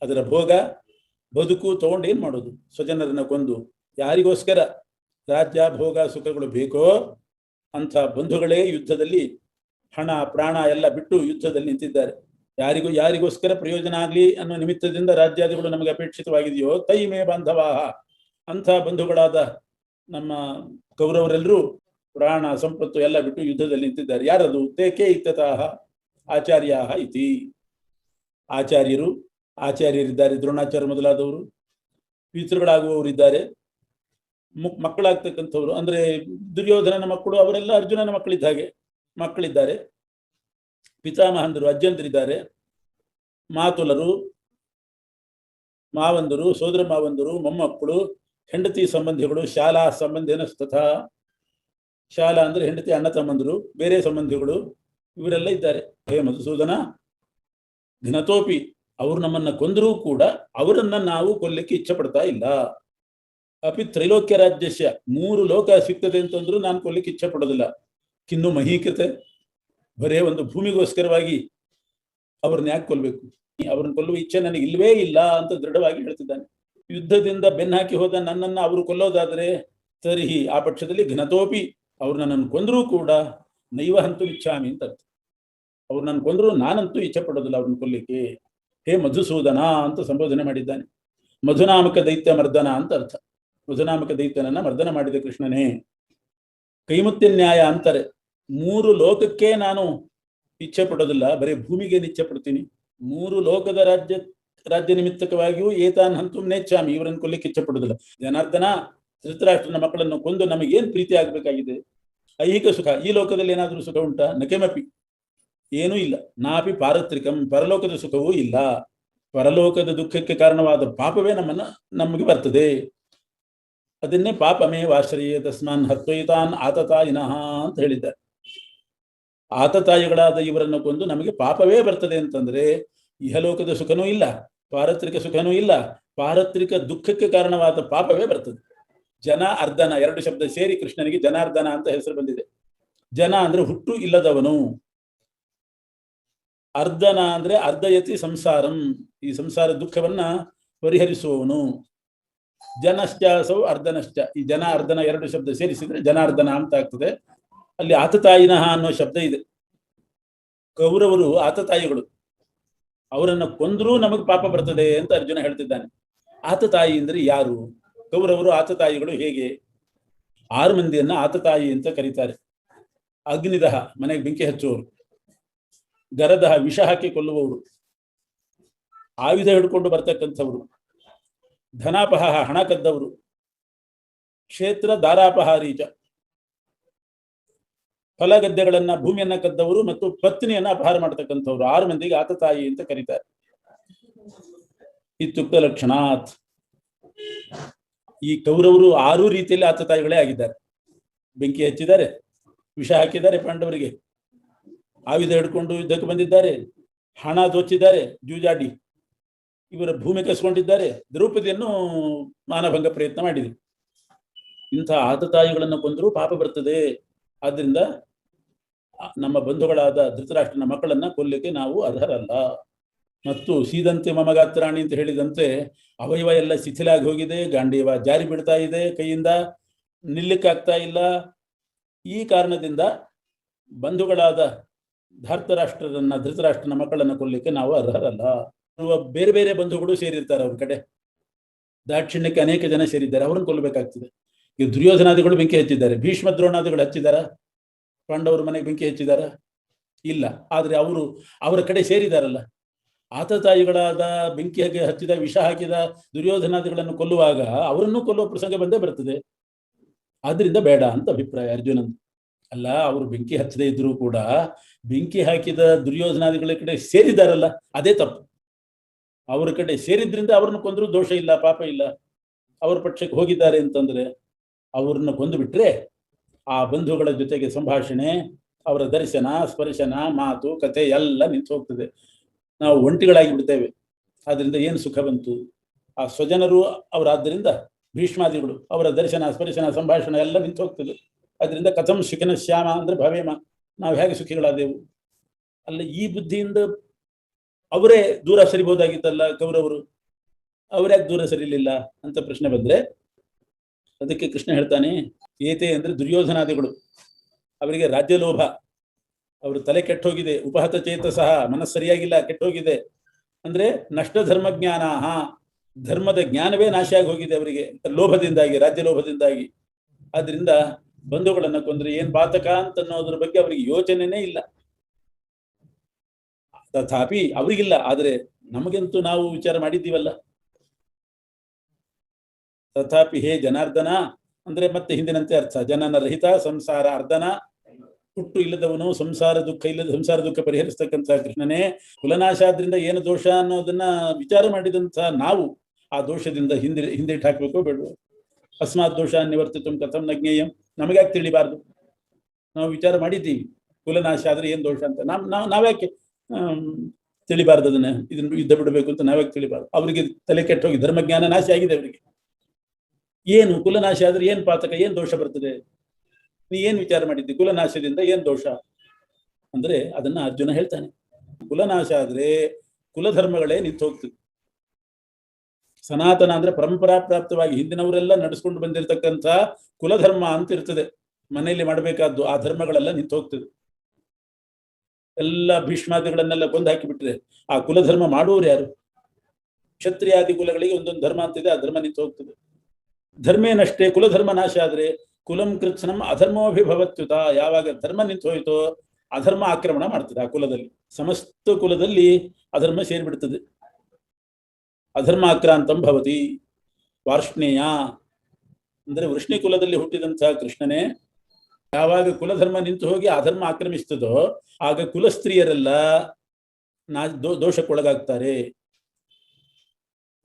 ಅದರ ಭೋಗ, ಬದುಕು ತಗೊಂಡೇನ್ ಮಾಡೋದು? ಸ್ವಜನರನ್ನ ಕೊಂದು ಯಾರಿಗೋಸ್ಕರ ರಾಜ್ಯ ಭೋಗ ಸುಖಗಳು ಬೇಕೋ ಅಂಥ ಬಂಧುಗಳೇ ಯುದ್ಧದಲ್ಲಿ ಹಣ ಪ್ರಾಣ ಎಲ್ಲ ಬಿಟ್ಟು ಯುದ್ಧದಲ್ಲಿ ನಿಂತಿದ್ದಾರೆ. ಯಾರಿಗೋಸ್ಕರ ಪ್ರಯೋಜನ ಆಗ್ಲಿ ಅನ್ನೋ ನಿಮಿತ್ತದಿಂದ ರಾಜ್ಯಾದಿಗಳು ನಮಗೆ ಅಪೇಕ್ಷಿತವಾಗಿದೆಯೋ ತೈಮೇ ಬಾಂಧವಾಹ, ಅಂಥ ಬಂಧುಗಳಾದ ನಮ್ಮ ಕೌರವರೆಲ್ಲರೂ ಪ್ರಾಣ ಸಂಪತ್ತು ಎಲ್ಲ ಬಿಟ್ಟು ಯುದ್ಧದಲ್ಲಿ ನಿಂತಿದ್ದಾರೆ. ಯಾರದು? ತೇಕೆ ಇತ್ತತಃ ಆಚಾರ್ಯ ಇತಿ, ಆಚಾರ್ಯರಿದ್ದಾರೆ, ದ್ರೋಣಾಚಾರ್ಯ ಮೊದಲಾದವರು, ಪಿತೃಗಳಾಗುವವರಿದ್ದಾರೆ, ಮಕ್ಕಳಾಗ್ತಕ್ಕಂಥವ್ರು ಅಂದ್ರೆ ದುರ್ಯೋಧನನ ಮಕ್ಕಳು, ಅವರೆಲ್ಲ ಅರ್ಜುನನ ಮಕ್ಕಳಿದ್ದ ಹಾಗೆ ಮಕ್ಕಳಿದ್ದಾರೆ. ಪಿತಾಮಹಂದರು, ಅಜ್ಜಂದರಿದ್ದಾರೆ, ಮಾತುಲರು, ಮಾವಂದರು, ಸೋದರ ಮಾವಂದರು, ಮೊಮ್ಮಕ್ಕಳು, ಹೆಂಡತಿ ಸಂಬಂಧಿಗಳು, ಶಾಲಾ ಸಂಬಂಧಿನ ತಥಾ, ಶಾಲಾ ಅಂದ್ರೆ ಹೆಂಡತಿ ಅಣ್ಣ ತಮ್ಮಂದರು, ಬೇರೆ ಸಂಬಂಧಿಗಳು, ಇವರೆಲ್ಲ ಇದ್ದಾರೆ. ಹೇ ಮಧುಸೂದನ, ಘ್ನತೋಪಿ, ಅವರು ನಮ್ಮನ್ನ ಕೊಂದರೂ ಕೂಡ ಅವರನ್ನ ನಾವು ಕೊಲ್ಲಿಕ್ಕೆ ಇಚ್ಛೆ ಪಡ್ತಾ ಇಲ್ಲ. ಅಪಿ ತ್ರೈಲೋಕ್ಯ ರಾಜ್ಯಸ್ಯ, 3 ಲೋಕ ಸಿಗ್ತದೆ ಅಂತಂದ್ರೂ ನಾನು ಕೊಲ್ಲಿಕ್ಕೆ ಇಚ್ಛೆ ಪಡೋದಿಲ್ಲ. ಕಿನ್ನು ಮಹೀಕತೆ, ಬರೇ ಒಂದು ಭೂಮಿಗೋಸ್ಕರವಾಗಿ ಅವ್ರನ್ನ ಯಾಕೆ ಕೊಲ್ಬೇಕು? ಅವ್ರನ್ನ ಕೊಲ್ಲುವ ಇಚ್ಛೆ ನನಗೆ ಇಲ್ವೇ ಇಲ್ಲ ಅಂತ ದೃಢವಾಗಿ ಹೇಳ್ತಿದ್ದಾನೆ. ಯುದ್ಧದಿಂದ ಬೆನ್ನಾಕಿ ಹೋದ ನನ್ನನ್ನ ಅವರು ಕೊಲ್ಲೋದಾದ್ರೆ ತರ್ಹಿ, ಆ ಪಕ್ಷದಲ್ಲಿ ಘನತೋಪಿ, ಅವ್ರು ನನ್ನನ್ನು ಕೊಂದರೂ ಕೂಡ ನೈವ ಹಂತು ಇಚ್ಛಾಮಿ ಅಂತ ಅರ್ಥ. ಅವ್ರು ನನ್ನ ಕೊಂದರೂ ನಾನಂತೂ ಇಚ್ಛೆ ಪಡೋದಿಲ್ಲ ಅವ್ರನ್ನ ಕೊಲ್ಲಿಕ್ಕೆ. ಹೇ ಮಧುಸೂದನ ಅಂತ ಸಂಬೋಧನೆ ಮಾಡಿದ್ದಾನೆ. ಮಧುನಾಮಕ ದೈತ್ಯ ಮರ್ದನ ಅಂತ ಅರ್ಥ. ಮಧುನಾಮಕ ದೈತ್ಯನನ್ನ ಮರ್ದನ ಮಾಡಿದ ಕೃಷ್ಣನೇ. ಕೈಮುತ್ಯ ನ್ಯಾಯ ಅಂತಾರೆ. 3 ಲೋಕಕ್ಕೆ ನಾನು ಇಚ್ಛೆ ಪಡೋದಿಲ್ಲ, ಬರೀ ಭೂಮಿಗೆ ಇಚ್ಛೆ ಪಡ್ತೀನಿ. 3 ಲೋಕದ ರಾಜ್ಯ ನಿಮಿತ್ತಕವಾಗಿಯೂ ಏತಾನ್ ಹಂತುಂ ನೇಚ್ಛಾಮಿ, ಇವರನ್ನು ಕೊಲ್ಲಿಕ್ಕೆ ಇಚ್ಛೆ ಪಡೋದಿಲ್ಲ. ಜನಾರ್ದನ, ಧೃತರಾಷ್ಟ್ರನ ಮಕ್ಕಳನ್ನು ಕೊಂದು ನಮಗೇನು ಪ್ರೀತಿ ಆಗಬೇಕಾಗಿದೆ? ಐಹಿಕ ಸುಖ, ಈ ಲೋಕದಲ್ಲಿ ಏನಾದರೂ ಸುಖ ಉಂಟಾ? ನಕೆಮಪಿ, ಏನೂ ಇಲ್ಲ. ನಾಪಿ ಪಾರತ್ರಿಕಂ, ಪರಲೋಕದ ಸುಖವೂ ಇಲ್ಲ. ಪರಲೋಕದ ದುಃಖಕ್ಕೆ ಕಾರಣವಾದ ಪಾಪವೇ ನಮಗೆ ಬರ್ತದೆ. ಅದನ್ನೇ ಪಾಪಮೇ ವಾಶ್ರಯ ತಸ್ಮಾನ್ ಹತ್ವೈತಾನ್ ಆತತಾಯಿನಃ ಅಂತ ಹೇಳಿದ್ದಾರೆ. ಆತತಾಯಿಗಳಾದ ಇವರನ್ನು ಕೊಂದು ನಮಗೆ ಪಾಪವೇ ಬರ್ತದೆ ಅಂತಂದ್ರೆ ಇಹಲೋಕದ ಸುಖನೂ ಇಲ್ಲ, ಪಾರತ್ರಿಕ ಸುಖನೂ ಇಲ್ಲ, ಪಾರತ್ರಿಕ ದುಃಖಕ್ಕೆ ಕಾರಣವಾದ ಪಾಪವೇ ಬರ್ತದೆ. ಜನ ಅರ್ಧನ, 2 ಶಬ್ದ ಸೇರಿ ಕೃಷ್ಣನಿಗೆ ಜನಾರ್ದನ ಅಂತ ಹೆಸರು ಬಂದಿದೆ. ಜನ ಅಂದ್ರೆ ಹುಟ್ಟು ಇಲ್ಲದವನು, ಅರ್ಧನ ಅಂದ್ರೆ ಅರ್ಧಯತಿ ಸಂಸಾರಂ, ಈ ಸಂಸಾರ ದುಃಖವನ್ನ ಪರಿಹರಿಸುವವನು. ಜನಶ್ಚಾಸೌ ಅರ್ಧನಶ್ಚ, ಈ ಜನ ಅರ್ಧನ 2 ಶಬ್ದ ಸೇರಿಸಿದ್ರೆ ಜನಾರ್ದನ ಅಂತ ಆಗ್ತದೆ. ಅಲ್ಲಿ ಆತತಾಯಿನಃ ಅನ್ನೋ ಶಬ್ದ ಇದೆ. ಕೌರವರು ಆತತಾಯಿಗಳು, ಅವರನ್ನ ಕೊಂದ್ರೂ ನಮಗೆ ಪಾಪ ಬರ್ತದೆ ಅಂತ ಅರ್ಜುನ ಹೇಳ್ತಿದ್ದಾನೆ. ಆತತಾಯಿ ಅಂದ್ರೆ ಯಾರು? ಕೌರವರು ಆತತಾಯಿಗಳು ಹೇಗೆ? 6 ಮಂದಿಯನ್ನ ಆತತಾಯಿ ಅಂತ ಕರೀತಾರೆ. ಅಗ್ನಿದಹ, ಮನೆಗೆ ಬೆಂಕಿ ಹಚ್ಚುವವರು. ಗರದಹ, ವಿಷ ಹಾಕಿ ಕೊಲ್ಲುವವರು. ಆಯುಧ ಹಿಡ್ಕೊಂಡು ಬರ್ತಕ್ಕಂಥವ್ರು. ಧನಾಪಹ, ಹಣ ಕದ್ದವರು. ಕ್ಷೇತ್ರ ದಾರಾಪಹಾರೀಚ, ಹೊಲ ಗದ್ದೆಗಳನ್ನ, ಭೂಮಿಯನ್ನ ಕದ್ದವರು ಮತ್ತು ಪತ್ನಿಯನ್ನ ಅಪಹಾರ ಮಾಡ್ತಕ್ಕಂಥವ್ರು. 6 ಮಂದಿಗೆ ಆತತಾಯಿ ಅಂತ ಕರೀತಾರೆ. ಇತ್ಯುಕ್ತ ಲಕ್ಷಣಾತ್, ಈ ಕೌರವರು 6 ರೀತಿಯಲ್ಲಿ ಆತತಾಯಿಗಳೇ ಆಗಿದ್ದಾರೆ. ಬೆಂಕಿ ಹಚ್ಚಿದ್ದಾರೆ, ವಿಷ ಹಾಕಿದ್ದಾರೆ ಪಾಂಡವರಿಗೆ, ಆಯುಧ ಹಿಡ್ಕೊಂಡು ಯುದ್ಧಕ್ಕೆ ಬಂದಿದ್ದಾರೆ, ಹಣ ದೋಚಿದ್ದಾರೆ ಜೂಜಾಡಿ, ಇವರ ಭೂಮಿ ಕಸ್ಕೊಂಡಿದ್ದಾರೆ, ದ್ರೌಪದಿಯನ್ನು ಮಾನಭಂಗ ಪ್ರಯತ್ನ ಮಾಡಿದೆ. ಇಂಥ ಆತತಾಯಿಗಳನ್ನು ಕೊಂದರೂ ಪಾಪ ಬರ್ತದೆ. ಆದ್ದರಿಂದ ನಮ್ಮ ಬಂಧುಗಳಾದ ಧೃತರಾಷ್ಟ್ರನ ಮಕ್ಕಳನ್ನ ಕೊಲ್ಲಿಕ್ಕೆ ನಾವು ಅರ್ಹರಲ್ಲ. ಮತ್ತು ಸೀದಂತೆ ಮಮಗಾತ್ರಾಣಿ ಅಂತ ಹೇಳಿದಂತೆ ಅವಯವ ಎಲ್ಲ ಶಿಥಿಲಾಗಿ ಹೋಗಿದೆ, ಗಾಂಡೀವ ಜಾರಿ ಬಿಡ್ತಾ ಇದೆ, ಕೈಯಿಂದ ನಿಲ್ಲಿಕ್ಕಾಗ್ತಾ ಇಲ್ಲ. ಈ ಕಾರಣದಿಂದ ಬಂಧುಗಳಾದ ಧೃತರಾಷ್ಟ್ರನ ಮಕ್ಕಳನ್ನ ಕೊಲ್ಲಿಕ್ಕೆ ನಾವು ಅರ್ಹರಲ್ಲ. ಬೇರೆ ಬೇರೆ ಬಂಧುಗಳು ಸೇರಿರ್ತಾರೆ ಅವ್ರ ಕಡೆ. ದಾಕ್ಷಿಣ್ಯಕ್ಕೆ ಅನೇಕ ಜನ ಸೇರಿದ್ದಾರೆ, ಅವ್ರನ್ನ ಕೊಲ್ಲಬೇಕಾಗ್ತದೆ. ಈಗ ದುರ್ಯೋಧನಾದಿಗಳು ಬೆಂಕಿ ಹಚ್ಚಿದ್ದಾರೆ, ಭೀಷ್ಮ ದ್ರೋಣಾದಿಗಳು ಹಚ್ಚಿದಾರ? ಪಾಂಡವರ ಮನೆಗೆ ಬೆಂಕಿ ಹಚ್ಚಿದಾರ? ಇಲ್ಲ. ಆದ್ರೆ ಅವರ ಕಡೆ ಸೇರಿದಾರಲ್ಲ. ಆತತಾಯಿಗಳಾದ ಬೆಂಕಿ ಹಚ್ಚಿದ, ವಿಷ ಹಾಕಿದ ದುರ್ಯೋಧನಾದಿಗಳನ್ನು ಕೊಲ್ಲುವಾಗ ಅವರನ್ನು ಕೊಲ್ಲುವ ಪ್ರಸಂಗ ಬಂದೇ ಬರ್ತದೆ. ಆದ್ರಿಂದ ಬೇಡ ಅಂತ ಅಭಿಪ್ರಾಯ ಅರ್ಜುನನ್. ಅಲ್ಲ, ಅವರು ಬೆಂಕಿ ಹಚ್ಚದೇ ಇದ್ರೂ ಕೂಡ ಬೆಂಕಿ ಹಾಕಿದ ದುರ್ಯೋಧನಾದಿಗಳ ಕಡೆ ಸೇರಿದಾರಲ್ಲ, ಅದೇ ತಪ್ಪು. ಅವ್ರ ಕಡೆ ಸೇರಿದ್ರಿಂದ ಅವ್ರನ್ನ ಕೊಂದ್ರೂ ದೋಷ ಇಲ್ಲ, ಪಾಪ ಇಲ್ಲ. ಅವ್ರ ಪಕ್ಷಕ್ಕೆ ಹೋಗಿದ್ದಾರೆ ಅಂತಂದ್ರೆ ಅವ್ರನ್ನ ಕೊಂದು ಬಿಟ್ರೆ ಆ ಬಂಧುಗಳ ಜೊತೆಗೆ ಸಂಭಾಷಣೆ, ಅವರ ದರ್ಶನ, ಸ್ಪರ್ಶನ, ಮಾತು, ಕತೆ ಎಲ್ಲ ನಿಂತು ಹೋಗ್ತದೆ. ನಾವು ಒಂಟಿಗಳಾಗಿ ಬಿಡ್ತೇವೆ. ಆದ್ರಿಂದ ಏನು ಸುಖ ಬಂತು? ಆ ಸ್ವಜನರು ಅವರಾದ್ದರಿಂದ ಭೀಷ್ಮಾದಿಗಳು, ಅವರ ದರ್ಶನ, ಸ್ಪರ್ಶನ, ಸಂಭಾಷಣ ಎಲ್ಲ ನಿಂತು ಹೋಗ್ತದೆ. ಅದರಿಂದ ಕಥಂ ಸುಖಿನ ಶ್ಯಾಮ ಅಂದ್ರೆ ಭವೇಮ, ನಾವು ಹೇಗೆ ಸುಖಿಗಳಾದೆವು? ಅಲ್ಲ, ಈ ಬುದ್ಧಿಯಿಂದ ಅವರೇ ದೂರ ಸರಿಬಹುದಾಗಿತ್ತಲ್ಲ ಕೌರವರು, ಅವರ್ಯಾಕೆ ದೂರ ಸರಿಲಿಲ್ಲ ಅಂತ ಪ್ರಶ್ನೆ ಬಂದ್ರೆ ಅದಕ್ಕೆ ಕೃಷ್ಣ ಹೇಳ್ತಾನೆ, ಏತೆ ಅಂದ್ರೆ ದುರ್ಯೋಧನಾದಿಗಳು, ಅವರಿಗೆ ರಾಜ್ಯಲೋಭ, ಅವರು ತಲೆ ಕೆಟ್ಟೋಗಿದೆ, ಉಪಹತ ಚೇತಸಃ, ಮನಸ್ಸು ಸರಿಯಾಗಿಲ್ಲ, ಕೆಟ್ಟೋಗಿದೆ. ಅಂದ್ರೆ ನಷ್ಟ ಧರ್ಮಜ್ಞಾನ, ಧರ್ಮದ ಜ್ಞಾನವೇ ನಾಶ ಆಗಿ ಹೋಗಿದೆ ಅವರಿಗೆ, ಲೋಭದಿಂದಾಗಿ, ರಾಜ್ಯ ಲೋಭದಿಂದಾಗಿ. ಆದ್ರಿಂದ ಬಂಧುಗಳನ್ನ ಕೊಂದ್ರೆ ಏನ್ ಪಾತಕ ಅಂತ ಅನ್ನೋದ್ರ ಬಗ್ಗೆ ಅವರಿಗೆ ಯೋಚನೆನೇ ಇಲ್ಲ. ತಥಾಪಿ ಅವರಿಗಿಲ್ಲ, ಆದ್ರೆ ನಮಗಂತೂ ನಾವು ವಿಚಾರ ಮಾಡಿದ್ದೀವಲ್ಲ. ತಥಾಪಿ ಹೇ ಜನಾರ್ದನ ಅಂದ್ರೆ ಮತ್ತೆ ಹಿಂದಿನಂತೆ ಅರ್ಥ. ಜನನ ರಹಿತ, ಸಂಸಾರ ಅರ್ಧನ, ಹುಟ್ಟು ಇಲ್ಲದವನು, ಸಂಸಾರ ದುಃಖ ಪರಿಹರಿಸ್ತಕ್ಕಂಥ ಕೃಷ್ಣನೇ. ಕುಲನಾಶಾದ್ರಿಂದ ಏನು ದೋಷ ಅನ್ನೋದನ್ನ ವಿಚಾರ ಮಾಡಿದಂಥ ನಾವು ಆ ದೋಷದಿಂದ ಹಿಂದಿಟ್ಟು ಹಾಕ್ಬೇಕೋ ಬೇಡವೋ? ಅಸ್ಮಾತ್ ದೋಷ ನಿವರ್ತಿತು ಕಥಂ ನ ಜ್ಞೇಯಂ, ನಮಗ್ಯಾಕೆ ತಿಳಿಬಾರ್ದು? ನಾವು ವಿಚಾರ ಮಾಡಿದ್ದೀವಿ ಕುಲನಾಶ ಆದ್ರೆ ಏನ್ ದೋಷ ಅಂತ. ನಾವ್ಯಾಕೆ ತಿಳಿಬಾರ್ದು? ಅದನ್ನ ಇದನ್ನ ಯುದ್ಧ ಬಿಡಬೇಕು ಅಂತ ನಾವ್ಯಾಕೆ ತಿಳಿಬಾರ್ದು? ಅವರಿಗೆ ತಲೆ ಕೆಟ್ಟೋಗಿ ಧರ್ಮಜ್ಞಾನ ನಾಶ ಆಗಿದೆ ಅವರಿಗೆ. ಏನು ಕುಲನಾಶ ಆದ್ರೆ ಏನ್ ಪಾತಕ, ಏನ್ ದೋಷ ಬರ್ತದೆ? ನೀ ಏನ್ ವಿಚಾರ ಮಾಡಿದ್ದಿ? ಕುಲನಾಶದಿಂದ ಏನ್ ದೋಷ ಅಂದ್ರೆ ಅದನ್ನ ಅರ್ಜುನ ಹೇಳ್ತಾನೆ. ಕುಲನಾಶ ಆದ್ರೆ ಕುಲಧರ್ಮಗಳೇ ನಿಂತು ಹೋಗ್ತದೆ. ಸನಾತನ ಅಂದ್ರೆ ಪರಂಪರಾ ಪ್ರಾಪ್ತವಾಗಿ ಹಿಂದಿನವರೆಲ್ಲ ನಡೆಸ್ಕೊಂಡು ಬಂದಿರತಕ್ಕಂಥ ಕುಲಧರ್ಮ ಅಂತ ಇರ್ತದೆ, ಮನೆಯಲ್ಲಿ ಮಾಡಬೇಕಾದ್ದು. ಆ ಧರ್ಮಗಳೆಲ್ಲ ನಿಂತು ಹೋಗ್ತದೆ. ಎಲ್ಲ ಭೀಷ್ಮಾದಿಗಳನ್ನೆಲ್ಲ ಕೊಂದು ಹಾಕಿಬಿಟ್ರೆ ಆ ಕುಲಧರ್ಮ ಮಾಡುವವರು ಯಾರು? ಕ್ಷತ್ರಿಯಾದಿ ಕುಲಗಳಿಗೆ ಒಂದೊಂದು ಧರ್ಮ ಅಂತಿದೆ, ಆ ಧರ್ಮ ನಿಂತು ಹೋಗ್ತದೆ. ಧರ್ಮೇನಷ್ಟೇ ಕುಲಧರ್ಮ ನಾಶ ಆದ್ರೆ ಕುಲಂ ಕೃತ್ಸ್ನಂ ಅಧರ್ಮೋಭಿಭವತ್ಯುತ. ಯಾವಾಗ ಧರ್ಮ ನಿಂತು ಹೋಯಿತೋ ಅಧರ್ಮ ಆಕ್ರಮಣ ಮಾಡ್ತದೆ ಆ ಕುಲದಲ್ಲಿ. ಸಮಸ್ತ ಕುಲದಲ್ಲಿ ಅಧರ್ಮ ಸೇರಿಬಿಡ್ತದೆ. ಅಧರ್ಮ ಆಕ್ರಾಂತಂ ಭವತಿ. ವಾರ್ಷ್ಣೇಯ ಅಂದ್ರೆ ವೃಷ್ಣಿ ಕುಲದಲ್ಲಿ ಹುಟ್ಟಿದಂತಹ ಕೃಷ್ಣನೇ ಯಾವಾಗ ಕುಲಧರ್ಮ ನಿಂತು ಹೋಗಿ ಅಧರ್ಮ ಆಕ್ರಮಿಸ್ತದೋ ಆಗ ಕುಲಸ್ತ್ರೀಯರೆಲ್ಲ ದೋಷಕ್ಕೊಳಗಾಗ್ತಾರೆ.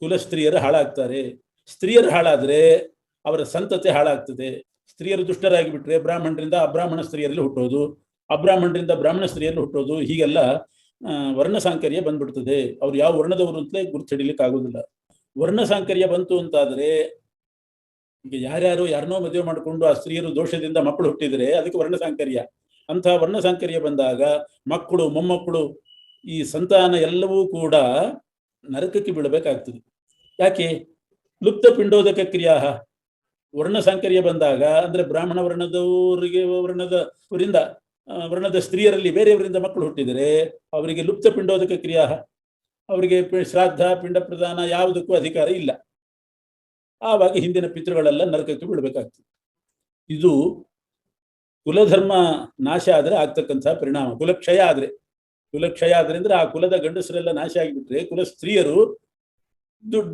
ಕುಲಸ್ತ್ರೀಯರು ಹಾಳಾಗ್ತಾರೆ. ಸ್ತ್ರೀಯರು ಹಾಳಾದ್ರೆ ಅವರ ಸಂತತಿ ಹಾಳಾಗ್ತದೆ. ಸ್ತ್ರೀಯರು ದುಷ್ಟರಾಗಿ ಬಿಟ್ರೆ ಬ್ರಾಹ್ಮಣರಿಂದ ಅಬ್ರಾಹ್ಮಣ ಸ್ತ್ರೀಯರಲ್ಲಿ ಹುಟ್ಟೋದು, ಅಬ್ರಾಹ್ಮಣರಿಂದ ಬ್ರಾಹ್ಮಣ ಸ್ತ್ರೀಯರಲ್ಲಿ ಹುಟ್ಟೋದು, ಹೀಗೆಲ್ಲ ವರ್ಣ ಸಾಂಕರ್ಯ ಬಂದ್ಬಿಡ್ತದೆ. ಅವ್ರು ಯಾವ ವರ್ಣದವರು ಅಂತಲೇ ಗುರುತಿಡಿಲಿಕ್ಕೆ ಆಗೋದಿಲ್ಲ. ವರ್ಣ ಸಾಂಕರ್ಯ ಬಂತು ಅಂತಾದ್ರೆ ಈಗ ಯಾರನ್ನೋ ಮದುವೆ ಮಾಡಿಕೊಂಡು ಆ ಸ್ತ್ರೀಯರು ದೋಷದಿಂದ ಮಕ್ಕಳು ಹುಟ್ಟಿದ್ರೆ ಅದಕ್ಕೆ ವರ್ಣ ಸಾಂಕರ್ಯ. ಅಂತಹ ವರ್ಣ ಸಾಂಕರ್ಯ ಬಂದಾಗ ಮಕ್ಕಳು, ಮೊಮ್ಮಕ್ಕಳು, ಈ ಸಂತಾನ ಎಲ್ಲವೂ ಕೂಡ ನರಕಕ್ಕೆ ಬೀಳಬೇಕಾಗ್ತದೆ. ಯಾಕೆ? ಲುಪ್ತ ಪಿಂಡೋದಕ ಕ್ರಿಯಾ. ವರ್ಣ ಸಾಂಕರ್ಯ ಬಂದಾಗ ಅಂದ್ರೆ ಬ್ರಾಹ್ಮಣ ವರ್ಣದವರಿಗೆ ವರ್ಣದ ಸ್ತ್ರೀಯರಲ್ಲಿ ಬೇರೆಯವರಿಂದ ಮಕ್ಕಳು ಹುಟ್ಟಿದರೆ ಅವರಿಗೆ ಲುಪ್ತ ಪಿಂಡೋದಕ ಕ್ರಿಯಾ, ಅವರಿಗೆ ಶ್ರಾದ್ದ ಪಿಂಡ ಪ್ರದಾನ ಯಾವುದಕ್ಕೂ ಅಧಿಕಾರ ಇಲ್ಲ. ಆವಾಗ ಹಿಂದಿನ ಪಿತೃಗಳೆಲ್ಲ ನರಕಕ್ಕೆ ಬಿಡಬೇಕಾಗ್ತದೆ. ಇದು ಕುಲಧರ್ಮ ನಾಶ ಆದ್ರೆ ಆಗ್ತಕ್ಕಂತಹ ಪರಿಣಾಮ. ಕುಲಕ್ಷಯ ಆದ್ರಿಂದ ಆ ಕುಲದ ಗಂಡಸರೆಲ್ಲ ನಾಶ ಆಗಿಬಿಟ್ರೆ ಕುಲ ಸ್ತ್ರೀಯರು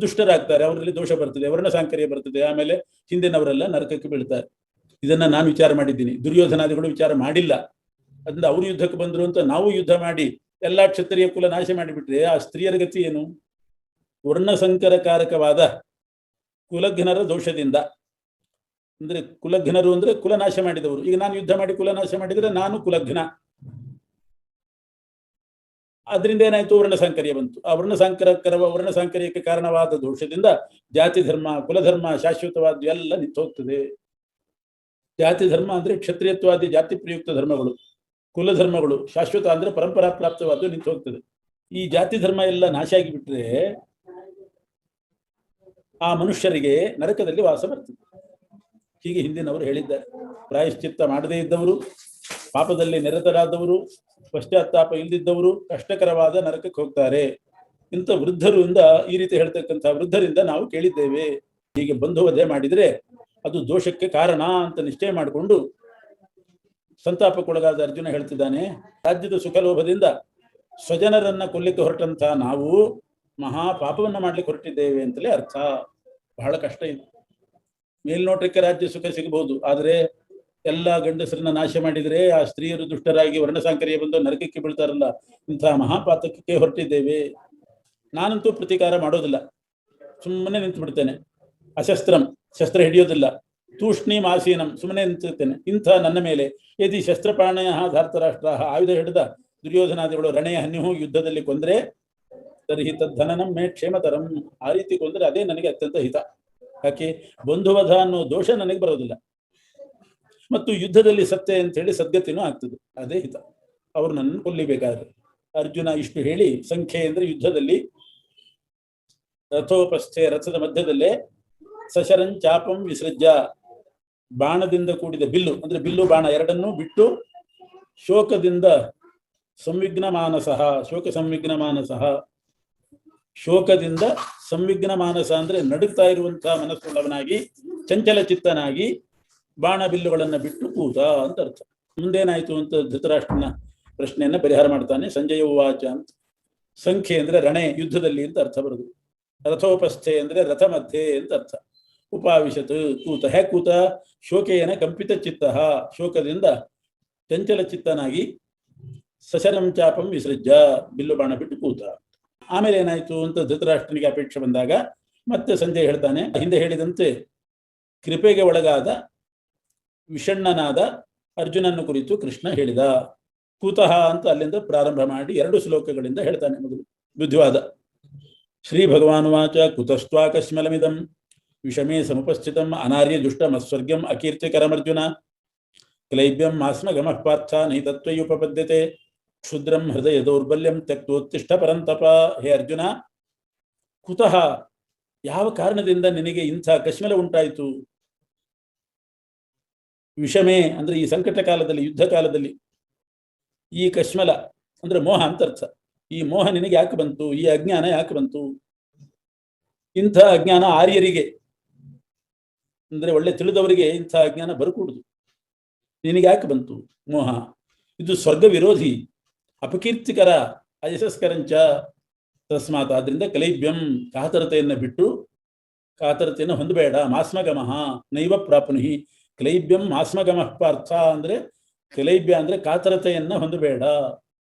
ದುಷ್ಟರಾಗ್ತಾರೆ, ಅವರಲ್ಲಿ ದೋಷ ಬರ್ತದೆ, ವರ್ಣ ಸಾಂಕರ್ಯ ಬರ್ತದೆ, ಆಮೇಲೆ ಹಿಂದಿನವರೆಲ್ಲ ನರಕಕ್ಕೆ ಬೀಳ್ತಾರೆ. ಇದನ್ನ ನಾನು ವಿಚಾರ ಮಾಡಿದ್ದೀನಿ, ದುರ್ಯೋಧನಾದಿಗಳು ವಿಚಾರ ಮಾಡಿಲ್ಲ. ಅದರಿಂದ ಅವರು ಯುದ್ಧಕ್ಕೆ ಬಂದ್ರು ಅಂತ ನಾವು ಯುದ್ಧ ಮಾಡಿ ಎಲ್ಲಾ ಕ್ಷತ್ರಿಯ ಕುಲ ನಾಶ ಮಾಡಿಬಿಟ್ರೆ ಆ ಸ್ತ್ರೀಯರ ಗತಿ ಏನು? ವರ್ಣಸಂಕರಕಾರಕವಾದ ಕುಲಘ್ನರ ದೋಷದಿಂದ, ಅಂದ್ರೆ ಕುಲಘ್ನರು ಅಂದ್ರೆ ಕುಲನಾಶ ಮಾಡಿದವರು. ಈಗ ನಾನು ಯುದ್ಧ ಮಾಡಿ ಕುಲನಾಶ ಮಾಡಿದ್ರೆ ನಾನು ಕುಲಘ್ನ. ಅದರಿಂದ ಏನಾಯ್ತು? ವರ್ಣಸಾಂಕರ್ಯ ಬಂತು. ಆ ವರ್ಣಸಾಂಕರ್ಯಕ್ಕೆ ಕಾರಣವಾದ ದೋಷದಿಂದ ಜಾತಿ ಧರ್ಮ, ಕುಲಧರ್ಮ, ಶಾಶ್ವತವಾದ ಎಲ್ಲ ನಿಂತು ಹೋಗ್ತದೆ. ಜಾತಿ ಧರ್ಮ ಅಂದ್ರೆ ಕ್ಷತ್ರಿಯತ್ವಾದಿ ಜಾತಿ ಪ್ರಯುಕ್ತ ಧರ್ಮಗಳು, ಕುಲಧರ್ಮಗಳು ಶಾಶ್ವತ ಅಂದ್ರೆ ಪರಂಪರಾ ಪ್ರಾಪ್ತವಾದ ನಿಂತು ಹೋಗ್ತದೆ. ಈ ಜಾತಿ ಧರ್ಮ ಎಲ್ಲ ನಾಶ ಆಗಿಬಿಟ್ರೆ ಆ ಮನುಷ್ಯರಿಗೆ ನರಕದಲ್ಲಿ ವಾಸ ಬರ್ತದೆ. ಹೀಗೆ ಹಿಂದಿನವರು ಹೇಳಿದ್ದಾರೆ. ಪ್ರಾಯಶ್ಚಿತ್ತ ಮಾಡದೇ ಇದ್ದವರು, ಪಾಪದಲ್ಲಿ ನಿರತರಾದವರು, ಪಶ್ಚಾತ್ತಾಪ ಇಲ್ಲದಿದ್ದವರು ಕಷ್ಟಕರವಾದ ನರಕಕ್ಕೆ ಹೋಗ್ತಾರೆ. ಇಂಥ ವೃದ್ಧರಿಂದ ಈ ರೀತಿ ಹೇಳ್ತಕ್ಕಂಥ ವೃದ್ಧರಿಂದ ನಾವು ಕೇಳಿದ್ದೇವೆ. ಹೀಗೆ ಬಂಧು ವಧೆ ಮಾಡಿದ್ರೆ ಅದು ದೋಷಕ್ಕೆ ಕಾರಣ ಅಂತ ನಿಶ್ಚಯ ಮಾಡಿಕೊಂಡು ಸಂತಾಪಕ್ಕೊಳಗಾದ ಅರ್ಜುನ ಹೇಳ್ತಿದ್ದಾನೆ, ರಾಜ್ಯದ ಸುಖಲೋಭದಿಂದ ಸ್ವಜನರನ್ನ ಕೊಲ್ಲಿಕ್ಕೆ ಹೊರಟಂತ ನಾವು ಮಹಾ ಪಾಪವನ್ನ ಮಾಡ್ಲಿಕ್ಕೆ ಹೊರಟಿದ್ದೇವೆ ಅಂತಲೇ ಅರ್ಥ. ಬಹಳ ಕಷ್ಟ ಇದೆ. ಮೇಲ್ನೋಟಕ್ಕೆ ರಾಜ್ಯ ಸುಖ ಸಿಗಬಹುದು, ಆದ್ರೆ ಎಲ್ಲಾ ಗಂಡಸರನ್ನ ನಾಶ ಮಾಡಿದ್ರೆ ಆ ಸ್ತ್ರೀಯರು ದುಷ್ಟರಾಗಿ ವರ್ಣಸಾಂಕರ್ಯ ಬಂದು ನರಕಕ್ಕೆ ಬೀಳ್ತಾರಲ್ಲ, ಇಂತಹ ಮಹಾಪಾತಕಕ್ಕೆ ಹೊರಟಿದ್ದೇವೆ. ನಾನಂತೂ ಪ್ರತೀಕಾರ ಮಾಡೋದಿಲ್ಲ, ಸುಮ್ಮನೆ ನಿಂತು ಬಿಡ್ತೇನೆ. ಅಶಸ್ತ್ರಂ, ಶಸ್ತ್ರ ಹಿಡಿಯೋದಿಲ್ಲ. ತೂಷ್ಣೀಂ ಆಸೀನಂ, ಸುಮ್ಮನೆ ನಿಂತಿರ್ತೇನೆ. ಇಂಥ ನನ್ನ ಮೇಲೆ ಯದಿ ಶಸ್ತ್ರಪಾಣಯ ಧಾರ್ತರಾಷ್ಟ್ರ, ಆಯುಧ ಹಿಡಿದ ದುರ್ಯೋಧನಾದಿಗಳು ರಣೆಯ ಹನ್ಯು ಯುದ್ಧದಲ್ಲಿ ಕೊಂದ್ರೆ ತರ್ಹಿ ತದ್ಧನನಂ ಮೇ ಕ್ಷೇಮತರಂ. ಆ ರೀತಿ ಕೊಂದ್ರೆ ಅದೇ ನನಗೆ ಅತ್ಯಂತ ಹಿತ. ಯಾಕೆ? ಬಂಧುವಧ ಅನ್ನೋ ದೋಷ ನನಗೆ ಬರೋದಿಲ್ಲ, ಮತ್ತು ಯುದ್ಧದಲ್ಲಿ ಸತ್ಯ ಅಂತ ಹೇಳಿ ಸದ್ಗತಿನೂ ಆಗ್ತದೆ, ಅದೇ ಹಿತ. ಅವ್ರು ನನ್ನನ್ನು ಕೊಲ್ಲಿಬೇಕಾದ್ರೆ. ಅರ್ಜುನ ಇಷ್ಟು ಹೇಳಿ, ಸಂಖ್ಯೆ ಅಂದ್ರೆ ಯುದ್ಧದಲ್ಲಿ ರಥೋಪಸ್ಥೆ, ರಥದ ಮಧ್ಯದಲ್ಲೇ ಸಶರಂಚಾಪಂ ವಿಸೃಜ್ಯ, ಬಾಣದಿಂದ ಕೂಡಿದ ಬಿಲ್ಲು ಅಂದ್ರೆ ಬಿಲ್ಲು ಬಾಣ ಎರಡನ್ನೂ ಬಿಟ್ಟು ಶೋಕದಿಂದ ಸಂವಿಘ್ನ ಮಾನಸಃ, ಶೋಕದಿಂದ ಸಂವಿಘ್ನ ಮಾನಸ ಅಂದ್ರೆ ನಡುಗ್ತಾ ಇರುವಂತಹ ಮನಸ್ಸುಳ್ಳವನಾಗಿ, ಚಂಚಲ ಚಿತ್ತನಾಗಿ ಬಾಣ ಬಿಲ್ಲುಗಳನ್ನ ಬಿಟ್ಟು ಕೂತ ಅಂತ ಅರ್ಥ. ಮುಂದೇನಾಯ್ತು ಅಂತ ಧೃತರಾಷ್ಟ್ರನ ಪ್ರಶ್ನೆಯನ್ನ ಪರಿಹಾರ ಮಾಡ್ತಾನೆ. ಸಂಜಯ ಉವಾಚ ಅಂತ. ಸಂಖ್ಯೆ ಅಂದ್ರೆ ರಣೆ, ಯುದ್ಧದಲ್ಲಿ ಅಂತ ಅರ್ಥ ಬರುದು. ರಥೋಪಸ್ಥೆ ಅಂದ್ರೆ ರಥ ಮಧ್ಯೆ ಅಂತ ಅರ್ಥ. ಉಪಾವಿಶತ್, ಕೂತ. ಹೇಗೆ ಕೂತ? ಶೋಕೇನ ಕಂಪಿತ ಚಿತ್ತ, ಶೋಕದಿಂದ ಚಂಚಲ ಚಿತ್ತನಾಗಿ, ಸಶರಂ ಚಾಪಂ ವಿಸೃಜ್ಯ, ಬಿಲ್ಲು ಬಾಣ ಬಿಟ್ಟು ಕೂತ. ಆಮೇಲೆ ಏನಾಯ್ತು ಅಂತ ಧೃತರಾಷ್ಟ್ರನಿಗೆ ಅಪೇಕ್ಷೆ ಬಂದಾಗ ಮತ್ತೆ ಸಂಜಯ್ ಹೇಳ್ತಾನೆ, ಹಿಂದೆ ಹೇಳಿದಂತೆ ಕೃಪೆಗೆ ಒಳಗಾದ ವಿಷಣ್ಣನಾದ ಅರ್ಜುನನ ಕುರಿತು ಕೃಷ್ಣ ಹೇಳಿದ. ಕೂತಃ ಅಂತ ಅಲ್ಲಿಂದ ಪ್ರಾರಂಭ ಮಾಡಿ 2 ಶ್ಲೋಕಗಳಿಂದ ಹೇಳ್ತಾನೆ. ಮೊದಲು ಬುದ್ಧಿವಾದ. ಶ್ರೀ ಭಗವಾನುವಾಚ ಕುತಸ್ತ್ವಾಕಸ್ಮಲಮಿದಂ ವಿಷಮೇ ಸಮುಪಸ್ಥಿತಂ ಅನಾರ್ಯ ದುಷ್ಟಮಸ್ವರ್ಗ್ಯಂ ಅಕೀರ್ತಿಕರಮರ್ಜುನ ಕ್ಲೈಬ್ಯಂ ಮಾಸ್ಮಗಮಃ ಪಾರ್ಥ ನೈತತ್ವಯುಪಪದ್ಯತೆ ಕ್ಷುದ್ರಂ ಹೃದಯ ದೌರ್ಬಲ್ಯಂ ತ್ಯಕ್ತೋತ್ತಿಷ್ಠ ಪರಂತಪ. ಹೇ ಅರ್ಜುನ, ಕುತಃ, ಯಾವ ಕಾರಣದಿಂದ ನಿನಗೆ ಇಂಥ ಕಶ್ಮಲ ಉಂಟಾಯಿತು? ವಿಷಮೇ ಅಂದ್ರೆ ಈ ಸಂಕಟ ಕಾಲದಲ್ಲಿ, ಯುದ್ಧ ಕಾಲದಲ್ಲಿ ಈ ಕಶ್ಮಲ ಅಂದ್ರೆ ಮೋಹ ಅಂತ ಅರ್ಥ. ಈ ಮೋಹ ನಿನಗೆ ಯಾಕೆ ಬಂತು? ಈ ಅಜ್ಞಾನ ಯಾಕೆ ಬಂತು? ಇಂಥ ಅಜ್ಞಾನ ಆರ್ಯರಿಗೆ, ಅಂದ್ರೆ ಒಳ್ಳೆ ತಿಳಿದವರಿಗೆ ಇಂಥ ಅಜ್ಞಾನ ಬರಕೂಡುದು. ನಿನಗೆ ಯಾಕೆ ಬಂತು ಮೋಹ? ಇದು ಸ್ವರ್ಗ ವಿರೋಧಿ, ಅಪಕೀರ್ತಿಕರ, ಅಯಶಸ್ಕರಂಚ. ತಸ್ಮಾತ್ ಆದ್ರಿಂದ ಕಲೈಬ್ಯಂ, ಕಾತರತೆಯನ್ನು ಬಿಟ್ಟು ಕಾತರತೆಯನ್ನು ಹೊಂದಬೇಡ. ಮಾಸ್ಮಗಮಃ ನೈವ ಪ್ರಾಪ್ನುಹಿ. ಕ್ಲೈಬ್ಯಂ ಮಾಸ್ಮಗಮಃ ಪಾರ್ಥ ಅಂದ್ರೆ ಕ್ಲೈಬ್ಯ ಅಂದ್ರೆ ಕಾತರತೆಯನ್ನ ಹೊಂದಬೇಡ.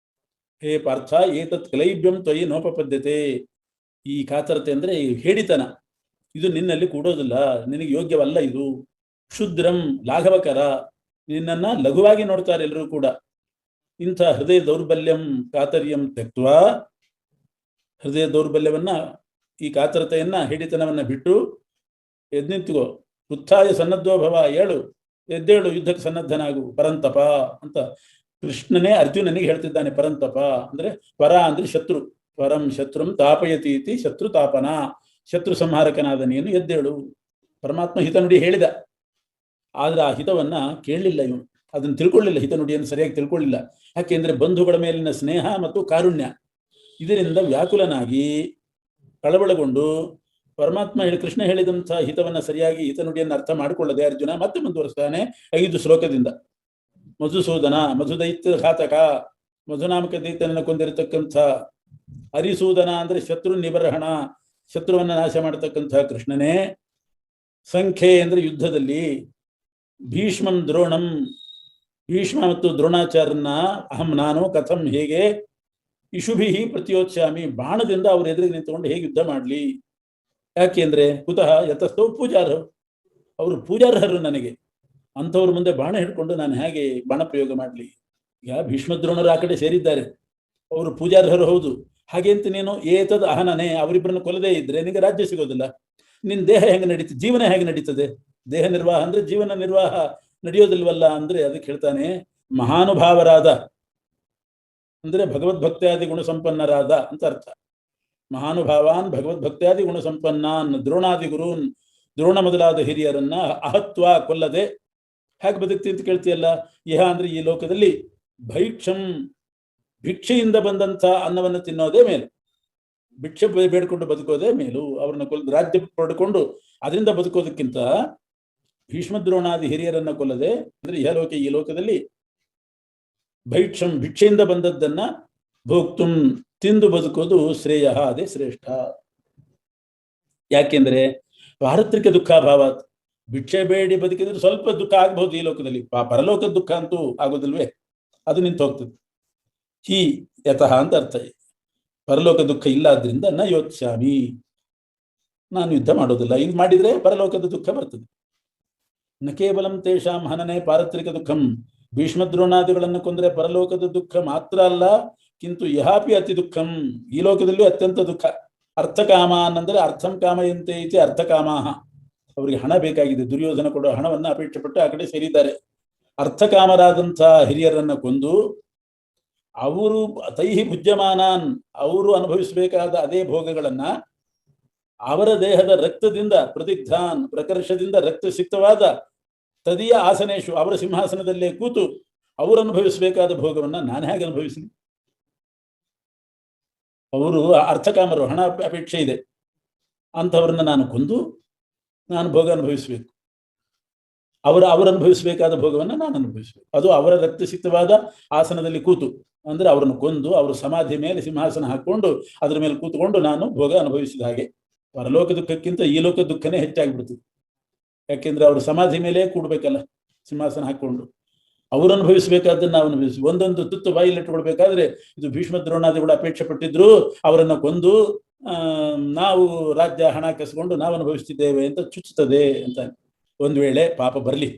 ಹೇ ಪಾರ್ಥ, ಏತತ್ ಕ್ಲೈಬ್ಯಂ ತ್ವಯಿ ನೋಪಪದ್ಯತೆ. ಈ ಕಾತರತೆ ಅಂದ್ರೆ ಈ ಹೇಡಿತನ, ಇದು ನಿನ್ನಲ್ಲಿ ಕೂಡೋದಿಲ್ಲ, ನಿನಗೆ ಯೋಗ್ಯವಲ್ಲ ಇದು. ಕ್ಷುದ್ರಂ ಲಾಘವಕರ, ನಿನ್ನನ್ನ ಲಘುವಾಗಿ ನೋಡ್ತಾರೆ ಎಲ್ಲರೂ ಕೂಡ. ಇಂಥ ಹೃದಯ ದೌರ್ಬಲ್ಯಂ ಕಾತರ್ಯಂ ತ್ಯಕ್ತ್ವಾ, ಹೃದಯ ದೌರ್ಬಲ್ಯವನ್ನ, ಈ ಕಾತರತೆಯನ್ನ, ಹೇಡಿತನವನ್ನ ಬಿಟ್ಟು ಎದ್ ನಿಂತುಕೋ. ಉತ್ಥಾಯ ಸನ್ನದ್ಧೋ ಭವ, ಏಳು ಎದ್ದೇಳು, ಯುದ್ಧಕ್ಕೆ ಸನ್ನದ್ಧನಾಗು. ಪರಂತಪ ಅಂತ ಕೃಷ್ಣನೇ ಅರ್ಜುನನಿಗೆ ಹೇಳ್ತಿದ್ದಾನೆ. ಪರಂತಪ ಅಂದ್ರೆ ಪರ ಅಂದ್ರೆ ಶತ್ರು, ಪರಂ ಶತ್ರುಂ ತಾಪಯತಿ ಇತಿ ಶತ್ರು ತಾಪನ, ಶತ್ರು ಸಂಹಾರಕನಾದ ನೀನು ಎದ್ದೇಳು. ಪರಮಾತ್ಮ ಹಿತ ನುಡಿ ಹೇಳಿದ, ಆದ್ರೆ ಆ ಹಿತವನ್ನ ಕೇಳಲಿಲ್ಲ ಇವನು, ಅದನ್ನು ತಿಳ್ಕೊಳ್ಳಿಲ್ಲ, ಹಿತ ನುಡಿಯನ್ನು ಸರಿಯಾಗಿ ತಿಳ್ಕೊಳ್ಳಿಲ್ಲ. ಯಾಕೆಂದ್ರೆ ಬಂಧುಗಳ ಮೇಲಿನ ಸ್ನೇಹ ಮತ್ತು ಕಾರುಣ್ಯ ಇದರಿಂದ ವ್ಯಾಕುಲನಾಗಿ ಕಳವಳಗೊಂಡು ಪರಮಾತ್ಮ ಕೃಷ್ಣ ಹೇಳಿದಂಥ ಹಿತವನ್ನ ಸರಿಯಾಗಿ ಹಿತ ನುಡಿಯನ್ನು ಅರ್ಥ ಮಾಡಿಕೊಳ್ಳದೆ ಅರ್ಜುನ ಮತ್ತೆ ಮುಂದುವರಿಸ್ತಾನೆ 5 ಶ್ಲೋಕದಿಂದ. ಮಧುಸೂದನ, ಮಧುದೈತ್ಯ ಘಾತಕ, ಮಧುನಾಮಕ ದೈತ್ಯನನ್ನು ಕೊಂದಿರತಕ್ಕಂಥ ಅರಿಸೂದನ ಅಂದ್ರೆ ಶತ್ರು ನಿಬರ್ಹಣ, ಶತ್ರುವನ್ನ ನಾಶ ಮಾಡತಕ್ಕಂಥ ಕೃಷ್ಣನೇ. ಸಂಖ್ಯೆ ಅಂದ್ರೆ ಯುದ್ಧದಲ್ಲಿ. ಭೀಷ್ಮಂ ದ್ರೋಣಂ, ಭೀಷ್ಮ ಮತ್ತು ದ್ರೋಣಾಚಾರ್ಯನ ಅಹಂ ನಾನು ಕಥಂ ಹೇಗೆ, ಇಶುಭಿಹಿ ಪ್ರತಿಯೋತ್ಸಾಮಿ, ಬಾಣದಿಂದ ಅವ್ರ ಎದುರಿಗೆ ನಿಂತುಕೊಂಡು ಹೇಗೆ ಯುದ್ಧ ಮಾಡಲಿ. ಯಾಕೆಂದ್ರೆ ಕುತಃ ಯತಸ್ಥೋ ಪೂಜಾರ್ಹ, ಅವರು ಪೂಜಾರ್ಹರು ನನಗೆ, ಅಂಥವ್ರ ಮುಂದೆ ಬಾಣ ಹಿಡ್ಕೊಂಡು ನಾನು ಹೇಗೆ ಬಾಣ ಪ್ರಯೋಗ ಮಾಡಲಿ. ಈಗ ಭೀಷ್ಮದ್ರೋಣರು ಆ ಕಡೆ ಸೇರಿದ್ದಾರೆ, ಅವರು ಪೂಜಾರ್ಹರು ಹೌದು. ಹಾಗೆ ಅಂತ ನೀನು ಏತದ್ ಅಹನನೇ, ಅವರಿಬ್ಬರನ್ನು ಕೊಲ್ಲದೇ ಇದ್ರೆ ನಿನಗೆ ರಾಜ್ಯ ಸಿಗೋದಿಲ್ಲ. ನಿನ್ನ ದೇಹ ಹೆಂಗೆ ನಡೀತದೆ, ಜೀವನ ಹೇಗೆ ನಡೀತದೆ? ದೇಹ ನಿರ್ವಾಹ ಅಂದ್ರೆ ಜೀವನ ನಿರ್ವಾಹ ನಡೆಯೋದಿಲ್ವಲ್ಲ. ಅಂದ್ರೆ ಅದಕ್ಕೆ ಹೇಳ್ತಾನೆ ಮಹಾನುಭಾವರಾದ ಅಂದ್ರೆ ಭಗವದ್ಭಕ್ತ್ಯಾದಿ ಗುಣ ಸಂಪನ್ನರಾದ ಅಂತ ಅರ್ಥ. ಮಹಾನುಭಾವಾನ್ ಭಗವದ್ಭಕ್ತ್ಯಾದಿ ಗುಣ ಸಂಪನ್ನಾನ್ ದ್ರೋಣಾದಿ ಗುರೂನ್, ದ್ರೋಣ ಮೊದಲಾದ ಹಿರಿಯರನ್ನ ಅಹತ್ವ ಕೊಲ್ಲದೆ ಹೇಗೆ ಬದುಕ್ತಿ ಅಂತ ಕೇಳ್ತೀಯಲ್ಲ. ಇಹ ಅಂದ್ರೆ ಈ ಲೋಕದಲ್ಲಿ ಭೈಕ್ಷಂ, ಭಿಕ್ಷೆಯಿಂದ ಬಂದಂಥ ಅನ್ನವನ್ನು ತಿನ್ನೋದೇ ಮೇಲು, ಭಿಕ್ಷೆ ಬೇಡ್ಕೊಂಡು ಬದುಕೋದೇ ಮೇಲು. ಅವ್ರನ್ನ ರಾಜ್ಯ ಪಡ್ಕೊಂಡು ಅದರಿಂದ ಬದುಕೋದಕ್ಕಿಂತ ಭೀಷ್ಮದ್ರೋಣಾದಿ ಹಿರಿಯರನ್ನ ಕೊಲ್ಲದೆ ಅಂದ್ರೆ ಇಹಲೋಕ, ಈ ಲೋಕದಲ್ಲಿ ಭೈಕ್ಷಂ, ಭಿಕ್ಷೆಯಿಂದ ಬಂದದ್ದನ್ನ ಭೋಕ್ತುಂ, ತಿಂದು ಬದುಕೋದು ಶ್ರೇಯ, ಅದೇ ಶ್ರೇಷ್ಠ. ಯಾಕೆಂದ್ರೆ ಪಾರತ್ರಿಕ ದುಃಖಾಭಾವಾತ್, ಭಿಕ್ಷೆ ಬೇಡಿ ಬದುಕಿದ್ರೆ ಸ್ವಲ್ಪ ದುಃಖ ಆಗ್ಬಹುದು ಈ ಲೋಕದಲ್ಲಿ, ಪರಲೋಕದ ದುಃಖ ಅಂತೂ ಆಗೋದಿಲ್ವೇ, ಅದು ನಿಂತು ಹೋಗ್ತದೆ. ಹಿ ಯತಃ ಅಂತ ಅರ್ಥ. ಪರಲೋಕ ದುಃಖ ಇಲ್ಲ ಆದ್ರಿಂದ ನ ಯೋತ್ಸಾಮಿ, ನಾನು ಯುದ್ಧ ಮಾಡೋದಿಲ್ಲ. ಇದು ಮಾಡಿದ್ರೆ ಪರಲೋಕದ ದುಃಖ ಬರ್ತದೆ. ನ ಕೇವಲಂ ತೇಷಾಂ ಹನನೆ ಪಾರತ್ರಿಕ ದುಃಖಂ, ಭೀಷ್ಮದ್ರೋಣಾದಿಗಳನ್ನು ಕೊಂದ್ರೆ ಪರಲೋಕದ ದುಃಖ ಮಾತ್ರ ಅಲ್ಲ, ಕಿಂತು ಯಹಾಪಿ ಅತಿ ದುಃಖಂ, ಈ ಲೋಕದಲ್ಲೂ ಅತ್ಯಂತ ದುಃಖ. ಅರ್ಥಕಾಮ ಅಂದ್ರೆ ಅರ್ಥಂ ಕಾಮಯಂತೆ ಇತಿ ಅರ್ಥಕಾಮಾಹ, ಅವರಿಗೆ ಹಣ ಬೇಕಾಗಿದೆ, ದುರ್ಯೋಧನ ಕೊಡೋ ಹಣವನ್ನ ಅಪೇಕ್ಷೆ ಪಟ್ಟು ಆ ಕಡೆ ಸೇರಿದ್ದಾರೆ. ಅರ್ಥಕಾಮರಾದಂಥ ಹಿರಿಯರನ್ನ ಕೊಂದು ಅವರು ತೈಹಿ ಭುಜ್ಯಮಾನಾನ್, ಅವರು ಅನುಭವಿಸಬೇಕಾದ ಅದೇ ಭೋಗಗಳನ್ನ ಅವರ ದೇಹದ ರಕ್ತದಿಂದ ಪ್ರತಿಗ್ಧಾನ್, ಪ್ರಕರ್ಷದಿಂದ ರಕ್ತ ಸಿಕ್ತವಾದ ತದೀಯ ಆಸನೇಶು, ಅವರ ಸಿಂಹಾಸನದಲ್ಲೇ ಕೂತು ಅವರು ಅನುಭವಿಸಬೇಕಾದ ಭೋಗವನ್ನ ನಾನು ಹೇಗೆ ಅನುಭವಿಸಲಿ? ಅವರು ಅರ್ಥಕಾಮರು, ಹಣ ಅಪೇಕ್ಷೆ ಇದೆ, ಅಂಥವ್ರನ್ನ ನಾನು ಕೊಂದು ನಾನು ಭೋಗ ಅನುಭವಿಸಬೇಕು. ಅವರು ಅನುಭವಿಸಬೇಕಾದ ಭೋಗವನ್ನ ನಾನು ಅನುಭವಿಸಬೇಕು. ಅದು ಅವರ ರಕ್ತಸಿಕ್ತವಾದ ಆಸನದಲ್ಲಿ ಕೂತು, ಅಂದ್ರೆ ಅವರನ್ನು ಕೊಂದು ಅವರ ಸಮಾಧಿ ಮೇಲೆ ಸಿಂಹಾಸನ ಹಾಕೊಂಡು ಅದ್ರ ಮೇಲೆ ಕೂತ್ಕೊಂಡು ನಾನು ಭೋಗ ಅನುಭವಿಸಿದ ಹಾಗೆ. ಪರಲೋಕ ದುಃಖಕ್ಕಿಂತ ಈ ಲೋಕ ದುಃಖನೇ ಹೆಚ್ಚಾಗಿಬಿಡ್ತದೆ. ಯಾಕೆಂದ್ರೆ ಅವರು ಸಮಾಧಿ ಮೇಲೆ ಕೂಡ್ಬೇಕಲ್ಲ, ಸಿಂಹಾಸನ ಹಾಕೊಂಡು ಅವರು ಅನುಭವಿಸಬೇಕಾದನ್ನ ನಾವು ಅನುಭವಿಸಿ, ಒಂದೊಂದು ತುತ್ತು ಬಾಯಿಲಿ ಇಟ್ಟುಕೊಳ್ಬೇಕಾದ್ರೆ ಇದು ಭೀಷ್ಮ ದ್ರೋಣಾದಿಗಳು ಅಪೇಕ್ಷೆ ಪಟ್ಟಿದ್ರು, ಅವರನ್ನ ಕೊಂದು ನಾವು ರಾಜ್ಯ ಹಣ ಕಸ್ಕೊಂಡು ನಾವು ಅನುಭವಿಸ್ತಿದ್ದೇವೆ ಅಂತ ಚುಚ್ಚುತ್ತದೆ ಅಂತ. ಒಂದ್ ವೇಳೆ ಪಾಪ ಬರ್ಲಿ,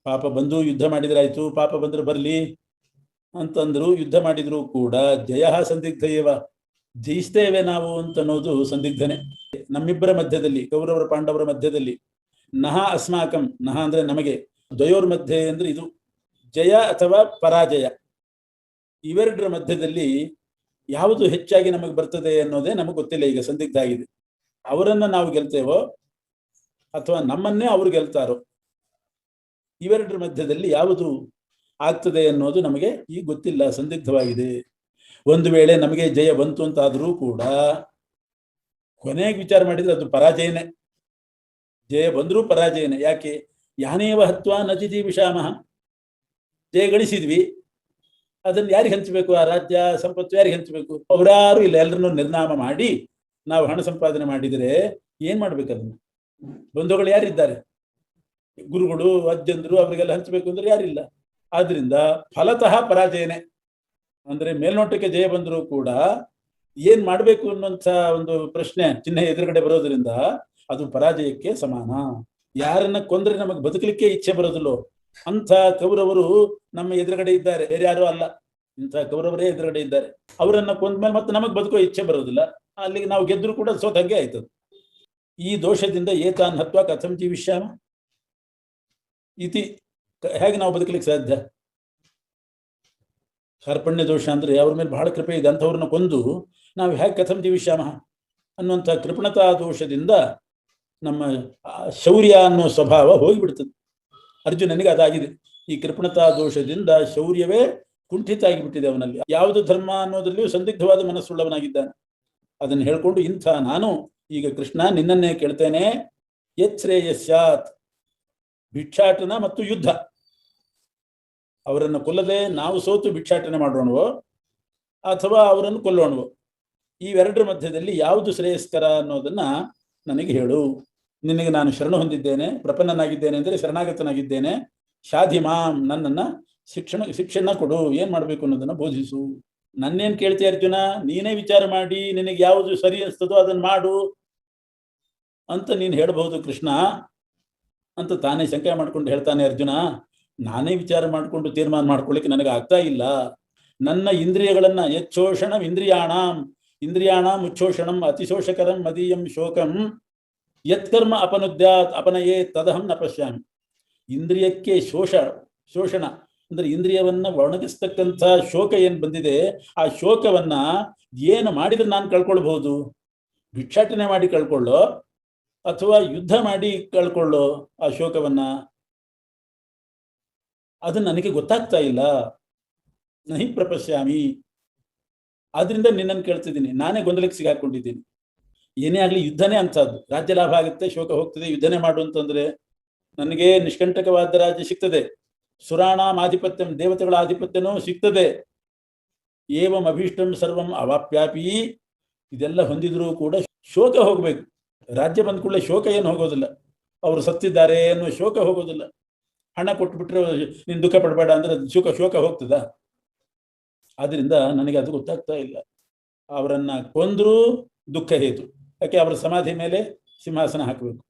ಪಾಪ ಬಂದು ಯುದ್ಧ ಮಾಡಿದ್ರಾಯ್ತು, ಪಾಪ ಬಂದ್ರೆ ಬರ್ಲಿ ಅಂತಂದ್ರು, ಯುದ್ಧ ಮಾಡಿದ್ರು ಕೂಡ ಜಯ ಸಂದಿಗ್ಧಯೇವ, ಜಯಿಸ್ತೇವೆ ನಾವು ಅಂತ ಅನ್ನೋದು ಸಂದಿಗ್ಧನೆ. ನಮ್ಮಿಬ್ಬರ ಮಧ್ಯದಲ್ಲಿ, ಕೌರವರ ಪಾಂಡವರ ಮಧ್ಯದಲ್ಲಿ, ನಹ ಅಸ್ಮಾಕಂ, ನಹ ಅಂದ್ರೆ ನಮಗೆ, ದ್ವಯೋರ್ ಮಧ್ಯೆ ಅಂದ್ರೆ ಇದು ಜಯ ಅಥವಾ ಪರಾಜಯ, ಇವೆರಡರ ಮಧ್ಯದಲ್ಲಿ ಯಾವುದು ಹೆಚ್ಚಾಗಿ ನಮಗೆ ಬರ್ತದೆ ಅನ್ನೋದೇ ನಮಗೆ ಗೊತ್ತಿಲ್ಲ. ಈಗ ಸಂದಿಗ್ಧ ಆಗಿದೆ, ಅವರನ್ನ ನಾವು ಗೆಲ್ತೇವೋ ಅಥವಾ ನಮ್ಮನ್ನೇ ಅವ್ರು ಗೆಲ್ತಾರೋ, ಇವೆರಡರ ಮಧ್ಯದಲ್ಲಿ ಯಾವುದು ಆಗ್ತದೆ ಅನ್ನೋದು ನಮಗೆ ಈಗ ಗೊತ್ತಿಲ್ಲ, ಸಂದಿಗ್ಧವಾಗಿದೆ. ಒಂದು ವೇಳೆ ನಮಗೆ ಜಯ ಬಂತು ಅಂತಾದರೂ ಕೂಡ ಕೊನೆಗೆ ವಿಚಾರ ಮಾಡಿದ್ರೆ ಅದು ಪರಾಜಯನೇ. ಜಯ ಬಂದರೂ ಪರಾಜಯನೇ. ಯಾಕೆ? ಯಾನೇವ ಹತ್ವಾ ನಚಿತಿ ವಿಷಾಮಃ. ಜಯ ಗಳಿಸಿದ್ವಿ, ಅದನ್ನು ಯಾರಿಗೆ ಹಂಚಬೇಕು? ಆ ರಾಜ್ಯ ಸಂಪತ್ತು ಯಾರಿಗೆ ಹಂಚಬೇಕು? ಅವರಾರು ಇಲ್ಲ, ಎಲ್ಲರನ್ನೂ ನಿರ್ನಾಮ ಮಾಡಿ ನಾವು ಹಣ ಸಂಪಾದನೆ ಮಾಡಿದರೆ ಏನ್ ಮಾಡ್ಬೇಕು? ಅದನ್ನು ಬಂಧುಗಳು ಯಾರಿದ್ದಾರೆ? ಗುರುಗಳು, ಅಜ್ಜಂದ್ರು, ಅವರಿಗೆಲ್ಲ ಹಂಚಬೇಕು ಅಂದ್ರೆ ಯಾರಿಲ್ಲ. ಆದ್ರಿಂದ ಫಲತಃ ಪರಾಜಯನೇ. ಅಂದ್ರೆ ಮೇಲ್ನೋಟಕ್ಕೆ ಜಯ ಬಂದರೂ ಕೂಡ ಏನ್ ಮಾಡ್ಬೇಕು ಅನ್ನುವಂಥ ಒಂದು ಪ್ರಶ್ನೆ ಚಿಹ್ನೆ ಎದುರುಗಡೆ ಬರೋದ್ರಿಂದ ಅದು ಪರಾಜಯಕ್ಕೆ ಸಮಾನ. ಯಾರನ್ನ ಕೊಂದ್ರೆ ನಮಗೆ ಬದುಕಲಿಕ್ಕೆ ಇಚ್ಛೆ ಬರೋದಿಲ್ಲೋ ಅಂಥ ಕೌರವರು ನಮ್ಮ ಎದುರುಗಡೆ ಇದ್ದಾರೆ, ಬೇರೆ ಯಾರು ಅಲ್ಲ. ಇಂಥ ಕೌರವರೇ ಎದುರುಗಡೆ ಇದ್ದಾರೆ. ಅವರನ್ನ ಕೊಂದ್ಮೇಲೆ ಮತ್ತೆ ನಮಗೆ ಬದುಕೋ ಇಚ್ಛೆ ಬರೋದಿಲ್ಲ. ಅಲ್ಲಿಗೆ ನಾವು ಗೆದ್ರು ಕೂಡ ಸೋತಂಗೆ ಆಯ್ತದ. ಈ ದೋಷದಿಂದ ಏತಾನ್ ಹತ್ವಾ ಕಥಂ ಜೀವಿಷ್ಯಾಮ ಇತಿ. ಹೇಗೆ ನಾವು ಬದುಕಲಿಕ್ಕೆ ಸಾಧ್ಯ? ಕಾರ್ಪಣ್ಯ ದೋಷ ಅಂದ್ರೆ ಅವ್ರ ಮೇಲೆ ಬಹಳ ಕೃಪೆ ಇದೆ, ಅಂಥವ್ರನ್ನ ಕೊಂದು ನಾವು ಹೇಗೆ ಕಥಂ ಜೀವಿಷ್ಯಾಮ ಅನ್ನುವಂಥ ಕೃಪಣತಾ ದೋಷದಿಂದ ನಮ್ಮ ಶೌರ್ಯ ಅನ್ನೋ ಸ್ವಭಾವ ಹೋಗಿಬಿಡ್ತದೆ. ಅರ್ಜುನನಿಗೆ ಅದಾಗಿದೆ. ಈ ಕೃಪಣತಾ ದೋಷದಿಂದ ಶೌರ್ಯವೇ ಕುಂಠಿತ ಆಗಿಬಿಟ್ಟಿದೆ ಅವನಲ್ಲಿ. ಯಾವುದು ಧರ್ಮ ಅನ್ನೋದ್ರಲ್ಲಿಯೂ ಸಂದಿಗ್ಧವಾದ ಮನಸ್ಸುಳ್ಳವನಾಗಿದ್ದಾನೆ. ಅದನ್ನು ಹೇಳ್ಕೊಂಡು ಇಂಥ ನಾನು ಈಗ ಕೃಷ್ಣ ನಿನ್ನನ್ನೇ ಕೇಳ್ತೇನೆ, ಯಚ್ಛ್ರೇಯಸ್ಯಾತ್, ಭಿಕ್ಷಾಟನ ಮತ್ತು ಯುದ್ಧ. ಅವರನ್ನು ಕೊಲ್ಲದೆ ನಾವು ಸೋತು ಭಿಕ್ಷಾಟನೆ ಮಾಡೋಣವೋ ಅಥವಾ ಅವರನ್ನು ಕೊಲ್ಲೋಣವೋ, ಇವೆರಡರ ಮಧ್ಯದಲ್ಲಿ ಯಾವುದು ಶ್ರೇಯಸ್ಕರ ಅನ್ನೋದನ್ನ ನನಗೆ ಹೇಳು. ನಿನಗೆ ನಾನು ಶರಣ ಹೊಂದಿದ್ದೇನೆ, ಪ್ರಪನ್ನನಾಗಿದ್ದೇನೆ ಅಂದರೆ ಶರಣಾಗತನಾಗಿದ್ದೇನೆ. ಶಾಧಿಮಾಂ, ನನ್ನನ್ನ ಶಿಕ್ಷಣ ಕೊಡು, ಏನ್ ಮಾಡ್ಬೇಕು ಅನ್ನೋದನ್ನ ಬೋಧಿಸು. ನನ್ನೇನ್ ಕೇಳ್ತೀಯ ಅರ್ಜುನ? ನೀನೇ ವಿಚಾರ ಮಾಡಿ ನಿನಗೆ ಯಾವುದು ಸರಿ ಅನಿಸ್ತದೋ ಅದನ್ನ ಮಾಡು ಅಂತ ನೀನು ಹೇಳಬಹುದು ಕೃಷ್ಣ ಅಂತ ತಾನೇ ಶಂಕೆ ಮಾಡ್ಕೊಂಡು ಹೇಳ್ತಾನೆ ಅರ್ಜುನ. ನಾನೇ ವಿಚಾರ ಮಾಡಿಕೊಂಡು ತೀರ್ಮಾನ ಮಾಡ್ಕೊಳ್ಳಿಕ್ಕೆ ನನಗೆ ಆಗ್ತಾ ಇಲ್ಲ. ನನ್ನ ಇಂದ್ರಿಯಗಳನ್ನ ಯಚ್ಛೋಷಣಂ ಇಂದ್ರಿಯಾಣಾಂ ಉಚ್ಛೋಷಣಂ ಅತಿಶೋಷಕರಂ ಮದೀಯಂ ಶೋಕಂ ಯತ್ಕರ್ಮ ಅಪನುದ್ಯಾತ್ ಅಪನಯೇ ತದಹಂ ನ ಪಶ್ಯಾಮಿ. ಇಂದ್ರಿಯಕ್ಕೆ ಶೋಷಣ ಅಂದ್ರೆ ಇಂದ್ರಿಯವನ್ನ ಒಣಗಿಸ್ತಕ್ಕಂಥ ಶೋಕ ಏನ್ ಬಂದಿದೆ, ಆ ಶೋಕವನ್ನ ಏನು ಮಾಡಿದ್ರೆ ನಾನು ಕಳ್ಕೊಳ್ಬಹುದು? ಭಿಕ್ಷಾಟನೆ ಮಾಡಿ ಕಳ್ಕೊಳ್ಳೋ ಅಥವಾ ಯುದ್ಧ ಮಾಡಿ ಕಳ್ಕೊಳ್ಳೋ ಆ ಶೋಕವನ್ನ? ಅದು ನನಗೆ ಗೊತ್ತಾಗ್ತಾ ಇಲ್ಲ. ನಹಿ ಪ್ರಪಶ್ಯಾಮಿ. ಆದ್ರಿಂದ ನಿನ್ನನ್ನು ಕೇಳ್ತಿದ್ದೀನಿ. ನಾನೇ ಗೊಂದಲಕ್ಕೆ ಸಿಗಾಕೊಂಡಿದ್ದೀನಿ. ಏನೇ ಆಗ್ಲಿ ಯುದ್ಧನೇ ಅಂಥದ್ದು. ರಾಜ್ಯ ಲಾಭ ಆಗುತ್ತೆ, ಶೋಕ ಹೋಗ್ತದೆ. ಯುದ್ಧನೇ ಮಾಡು ಅಂತಂದ್ರೆ ನನಗೆ ನಿಷ್ಕಂಟಕವಾದ ರಾಜ್ಯ ಸಿಗ್ತದೆ, ಸುರಾಣಾಂ ಆಧಿಪತ್ಯಂ, ದೇವತೆಗಳ ಆಧಿಪತ್ಯನೂ ಸಿಗ್ತದೆ. ಏವಂ ಅಭೀಷ್ಟಂ ಸರ್ವಂ ಅವಾಪ್ಯಾಪಿ. ಇದೆಲ್ಲ ಹೊಂದಿದ್ರೂ ಕೂಡ ಶೋಕ ಹೋಗ್ಬೇಕು. ರಾಜ್ಯ ಬಂದ ಕೂಡಲೇ ಶೋಕ ಏನು ಹೋಗೋದಿಲ್ಲ. ಅವರು ಸತ್ತಿದ್ದಾರೆ ಅನ್ನೋ ಶೋಕ ಹೋಗೋದಿಲ್ಲ. ಹಣ ಕೊಟ್ಬಿಟ್ರೆ ನೀನು ದುಃಖ ಪಡಬೇಡ ಅಂದ್ರೆ ಶೋಕ ಹೋಗ್ತದ? ಆದ್ರಿಂದ ನನಗೆ ಅದು ಗೊತ್ತಾಗ್ತಾ ಇಲ್ಲ. ಅವರನ್ನ ಕೊಂದ್ರೂ ದುಃಖ ಹೇತು. ಯಾಕೆ? ಅವರ ಸಮಾಧಿ ಮೇಲೆ ಸಿಂಹಾಸನ ಹಾಕಬೇಕು.